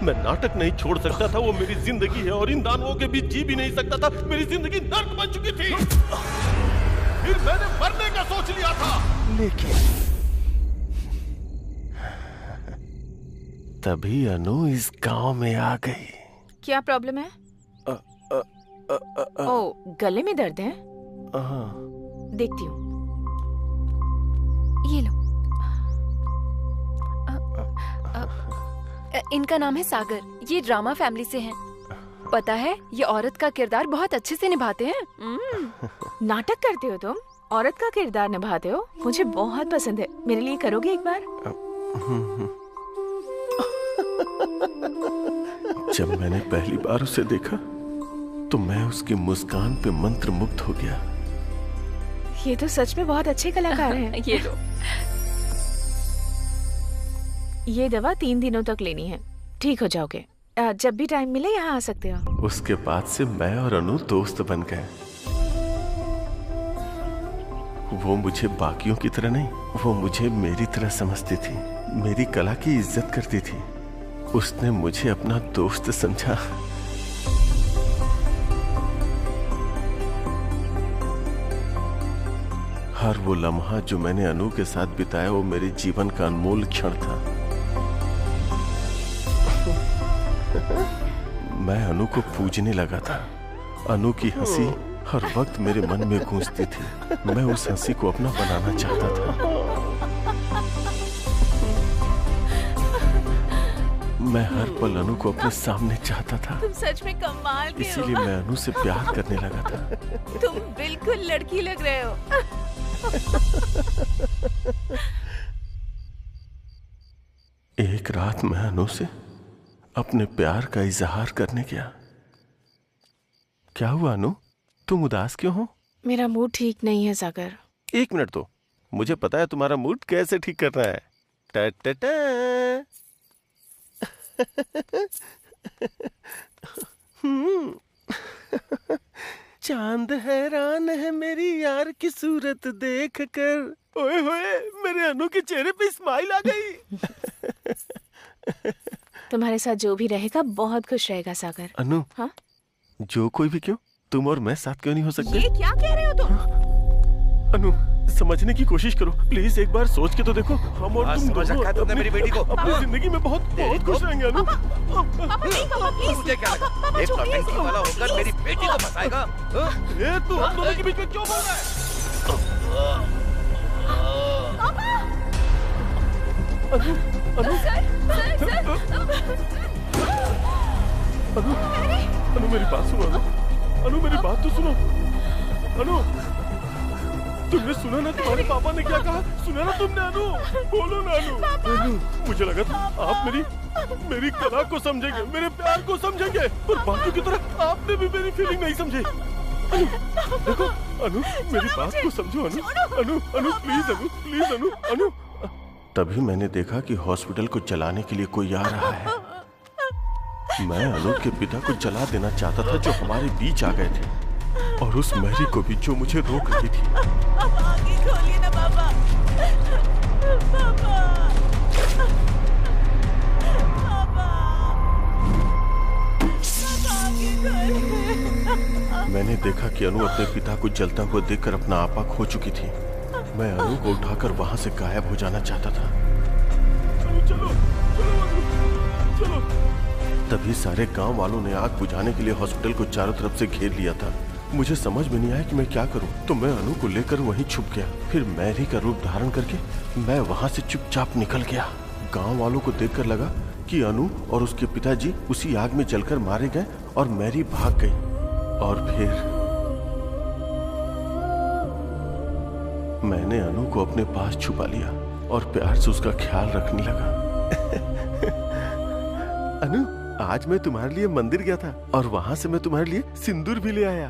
[SPEAKER 10] मैं नाटक नहीं छोड़ सकता था, वो मेरी जिंदगी है और इन दानवों के बीच जी भी नहीं सकता था। मेरी जिंदगी नर्क बन चुकी थी। फिर मैंने मरने का सोच लिया था, लेकिन तभी अनु इस गांव में आ गई।
[SPEAKER 11] क्या प्रॉब्लम है? ओ, गले में दर्द है? देखती हूँ।
[SPEAKER 8] ये लो। इनका नाम है सागर। ये ड्रामा फैमिली से हैं। पता है, ये औरत का किरदार बहुत अच्छे से निभाते हैं।
[SPEAKER 11] नाटक करते हो तुम? औरत का किरदार निभाते हो? मुझे बहुत पसंद है। मेरे लिए करोगे एक बार?
[SPEAKER 10] जब मैंने पहली बार उसे देखा तो मैं उसकी मुस्कान पे मंत्रमुग्ध हो गया।
[SPEAKER 11] ये तो सच में बहुत अच्छे कलाकार हैं।
[SPEAKER 8] ये लो।
[SPEAKER 11] ये दवा 3 दिनों तक लेनी है, ठीक हो जाओगे। जब भी टाइम मिले यहाँ आ सकते हो।
[SPEAKER 10] उसके बाद से मैं और अनु दोस्त बन गए। वो मुझे बाकियों की तरह नहीं, वो मुझे मेरी तरह समझती थी, मेरी कला की इज्जत करती थी। उसने मुझे अपना दोस्त समझा। हर वो लम्हा जो मैंने अनु के साथ बिताया वो मेरे जीवन का अनमोल क्षण था। मैं अनु को पूजने लगा था। अनु की हंसी हर वक्त मेरे मन में गूंजती थी। मैं उस हंसी को अपना बनाना चाहता था। मैं हर पल अनु को अपने सामने चाहता था।
[SPEAKER 11] तुम सच में कमाल के हो।
[SPEAKER 10] इसीलिए मैं अनु से प्यार करने लगा था।
[SPEAKER 11] तुम बिल्कुल लड़की लग रहे हो।
[SPEAKER 10] एक रात मैं अनु से अपने प्यार का इजहार करने गया। क्या हुआ अनु, तुम उदास क्यों हो?
[SPEAKER 11] मेरा मूड ठीक नहीं है सागर।
[SPEAKER 10] 1 मिनट तो, मुझे पता है तुम्हारा मूड कैसे ठीक करना है। टा टा टा। चांद हैरान है मेरी यार की सूरत देख कर। ओए होए, मेरे अनु के चेहरे पे स्माइल आ गई।
[SPEAKER 11] तुम्हारे साथ जो भी रहेगा बहुत खुश रहेगा सागर।
[SPEAKER 10] अनु,
[SPEAKER 11] हाँ?
[SPEAKER 10] जो कोई भी क्यों, तुम और मैं साथ क्यों नहीं हो सकते?
[SPEAKER 11] ये क्या कह रहे हो तुम?
[SPEAKER 10] अनु, समझने की कोशिश करो प्लीज, एक बार सोच के तो देखो। हम और तुम दोनों
[SPEAKER 3] मेरी बेटी को
[SPEAKER 10] अपनी जिंदगी में बहुत खुश रहेंगे अनु।
[SPEAKER 3] मुझे क्या लगा, एक नौटंकी वाला होकर मेरी बेटी को फंसाएगा?
[SPEAKER 10] ए, तू हम दोनों के बीच में क्यों बोल रहा है? अनु, अनु, अनु मेरी बात सुनो। अनु मेरी बात तो सुनो। अनु, तुमने सुना ना तुम्हारे पापा ने क्या कहा? सुना ना तुमने? अनु, बोलो ना अनु। अनु, मुझे लगा था आप मेरी कला को समझेंगे, मेरे प्यार को समझेंगे, पर बाकियों की तरह आपने भी मेरी फीलिंग नहीं समझी। अनु, देखो अनु, मेरी बात को समझो अनु। अनु, अनु प्लीज, अनु प्लीज, अनु, अनु। तभी मैंने देखा कि हॉस्पिटल को जलाने के लिए कोई आ रहा है। मैं अनु के पिता को जला देना चाहता था जो हमारे बीच आ गए थे, और उस मैरी को भी जो मुझे रोक रही थी।
[SPEAKER 11] आगे खोलिए ना पापा।
[SPEAKER 10] मैंने देखा कि अनु अपने पिता को जलता हुआ देखकर अपना आपा खो चुकी थी। मैं अनु को उठाकर वहां से गायब हो जाना चाहता था। चलो, चलो। तभी सारे गांव वालों ने आग बुझाने के लिए हॉस्पिटल को चारों तरफ से घेर लिया था। मुझे समझ में नहीं आया कि मैं क्या करूं, तो मैं अनु को लेकर वहीं छुप गया। फिर मैरी का रूप धारण करके मैं वहां से चुपचाप निकल गया। गांव वालों को देखकर लगा कि अनु और उसके पिताजी उसी आग में जलकर मारे गए और मैरी भाग गई। और फिर मैंने अनु को अपने पास छुपा लिया और प्यार से उसका ख्याल रखने लगा। अनु, आज मैं तुम्हारे लिए मंदिर गया था और वहां से मैं तुम्हारे लिए सिंदूर भी ले आया।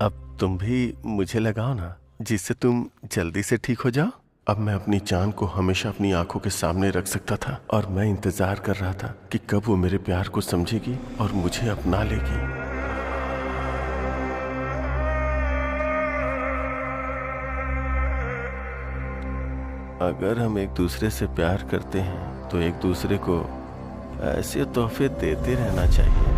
[SPEAKER 10] अब तुम भी मुझे लगाओ ना, जिससे तुम जल्दी से ठीक हो जाओ। अब मैं अपनी जान को हमेशा अपनी आंखों के सामने रख सकता था और मैं इंतजार कर रहा था कि कब वो मेरे प्यार को समझेगी और मुझे अपना लेगी। अगर हम एक दूसरे से प्यार करते हैं तो एक दूसरे को ऐसे तोहफे देते रहना चाहिए।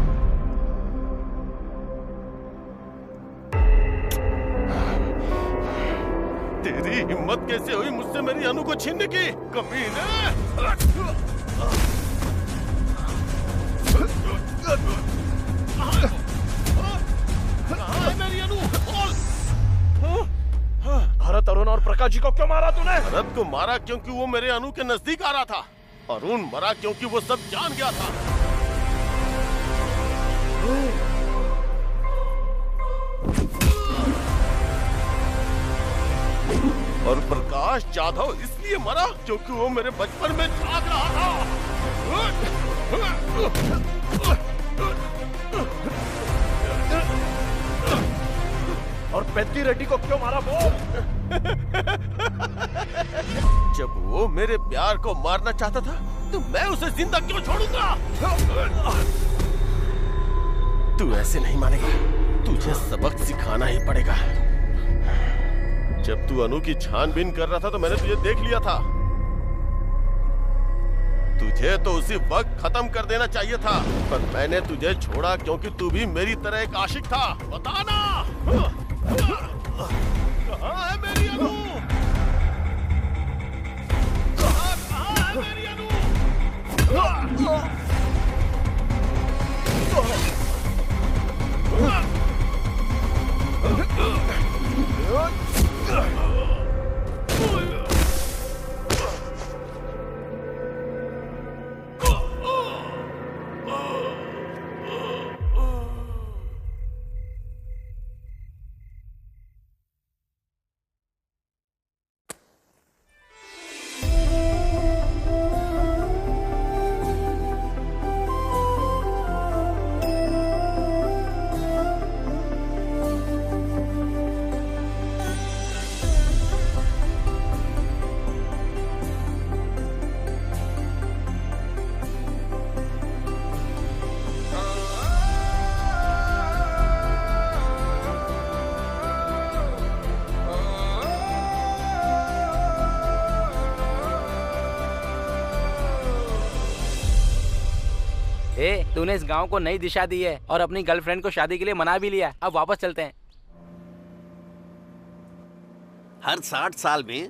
[SPEAKER 10] तेरी हिम्मत कैसे हुई मुझसे मेरी अनु को छीनने की, कमीने! कहाँ है मेरी अनु?
[SPEAKER 1] भरत, अरुण और प्रकाश जी को क्यों मारा तूने?
[SPEAKER 10] भरत को मारा क्योंकि वो मेरे अनु के नजदीक आ रहा था। अरुण मरा क्योंकि वो सब जान गया था। और प्रकाश जाधव इसलिए मरा क्योंकि वो मेरे बचपन में जाग रहा था।
[SPEAKER 1] और पेद्दी रेड्डी को क्यों मारा वो?
[SPEAKER 10] जब वो मेरे प्यार को मारना चाहता था तो मैं उसे जिंदा क्यों छोड़ूंगा? तू ऐसे नहीं मानेगा, तुझे सबक सिखाना ही पड़ेगा। जब तू अनु की छानबीन कर रहा था तो मैंने तुझे देख लिया था। तुझे तो उसी वक्त खत्म कर देना चाहिए था, पर मैंने तुझे छोड़ा क्योंकि तू भी मेरी तरह एक आशिक था। बताना कहाँ है मेरी अनु? कहाँ है मेरी अनु?
[SPEAKER 2] तूने इस गांव को नई दिशा दी है और अपनी गर्लफ्रेंड को शादी के लिए मना भी लिया। अब वापस चलते हैं।
[SPEAKER 4] हर 60 साल में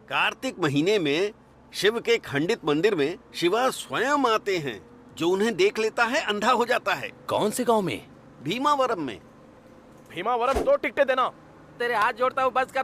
[SPEAKER 4] कार्तिक महीने में शिव के खंडित मंदिर में शिवा स्वयं आते हैं। जो उन्हें देख लेता है अंधा हो जाता है।
[SPEAKER 9] कौन से गांव में?
[SPEAKER 4] भीमावरम में।
[SPEAKER 1] भीमावरम 2 टिकटें देना।
[SPEAKER 2] तेरे हाथ जोड़ता हूँ, बस कर।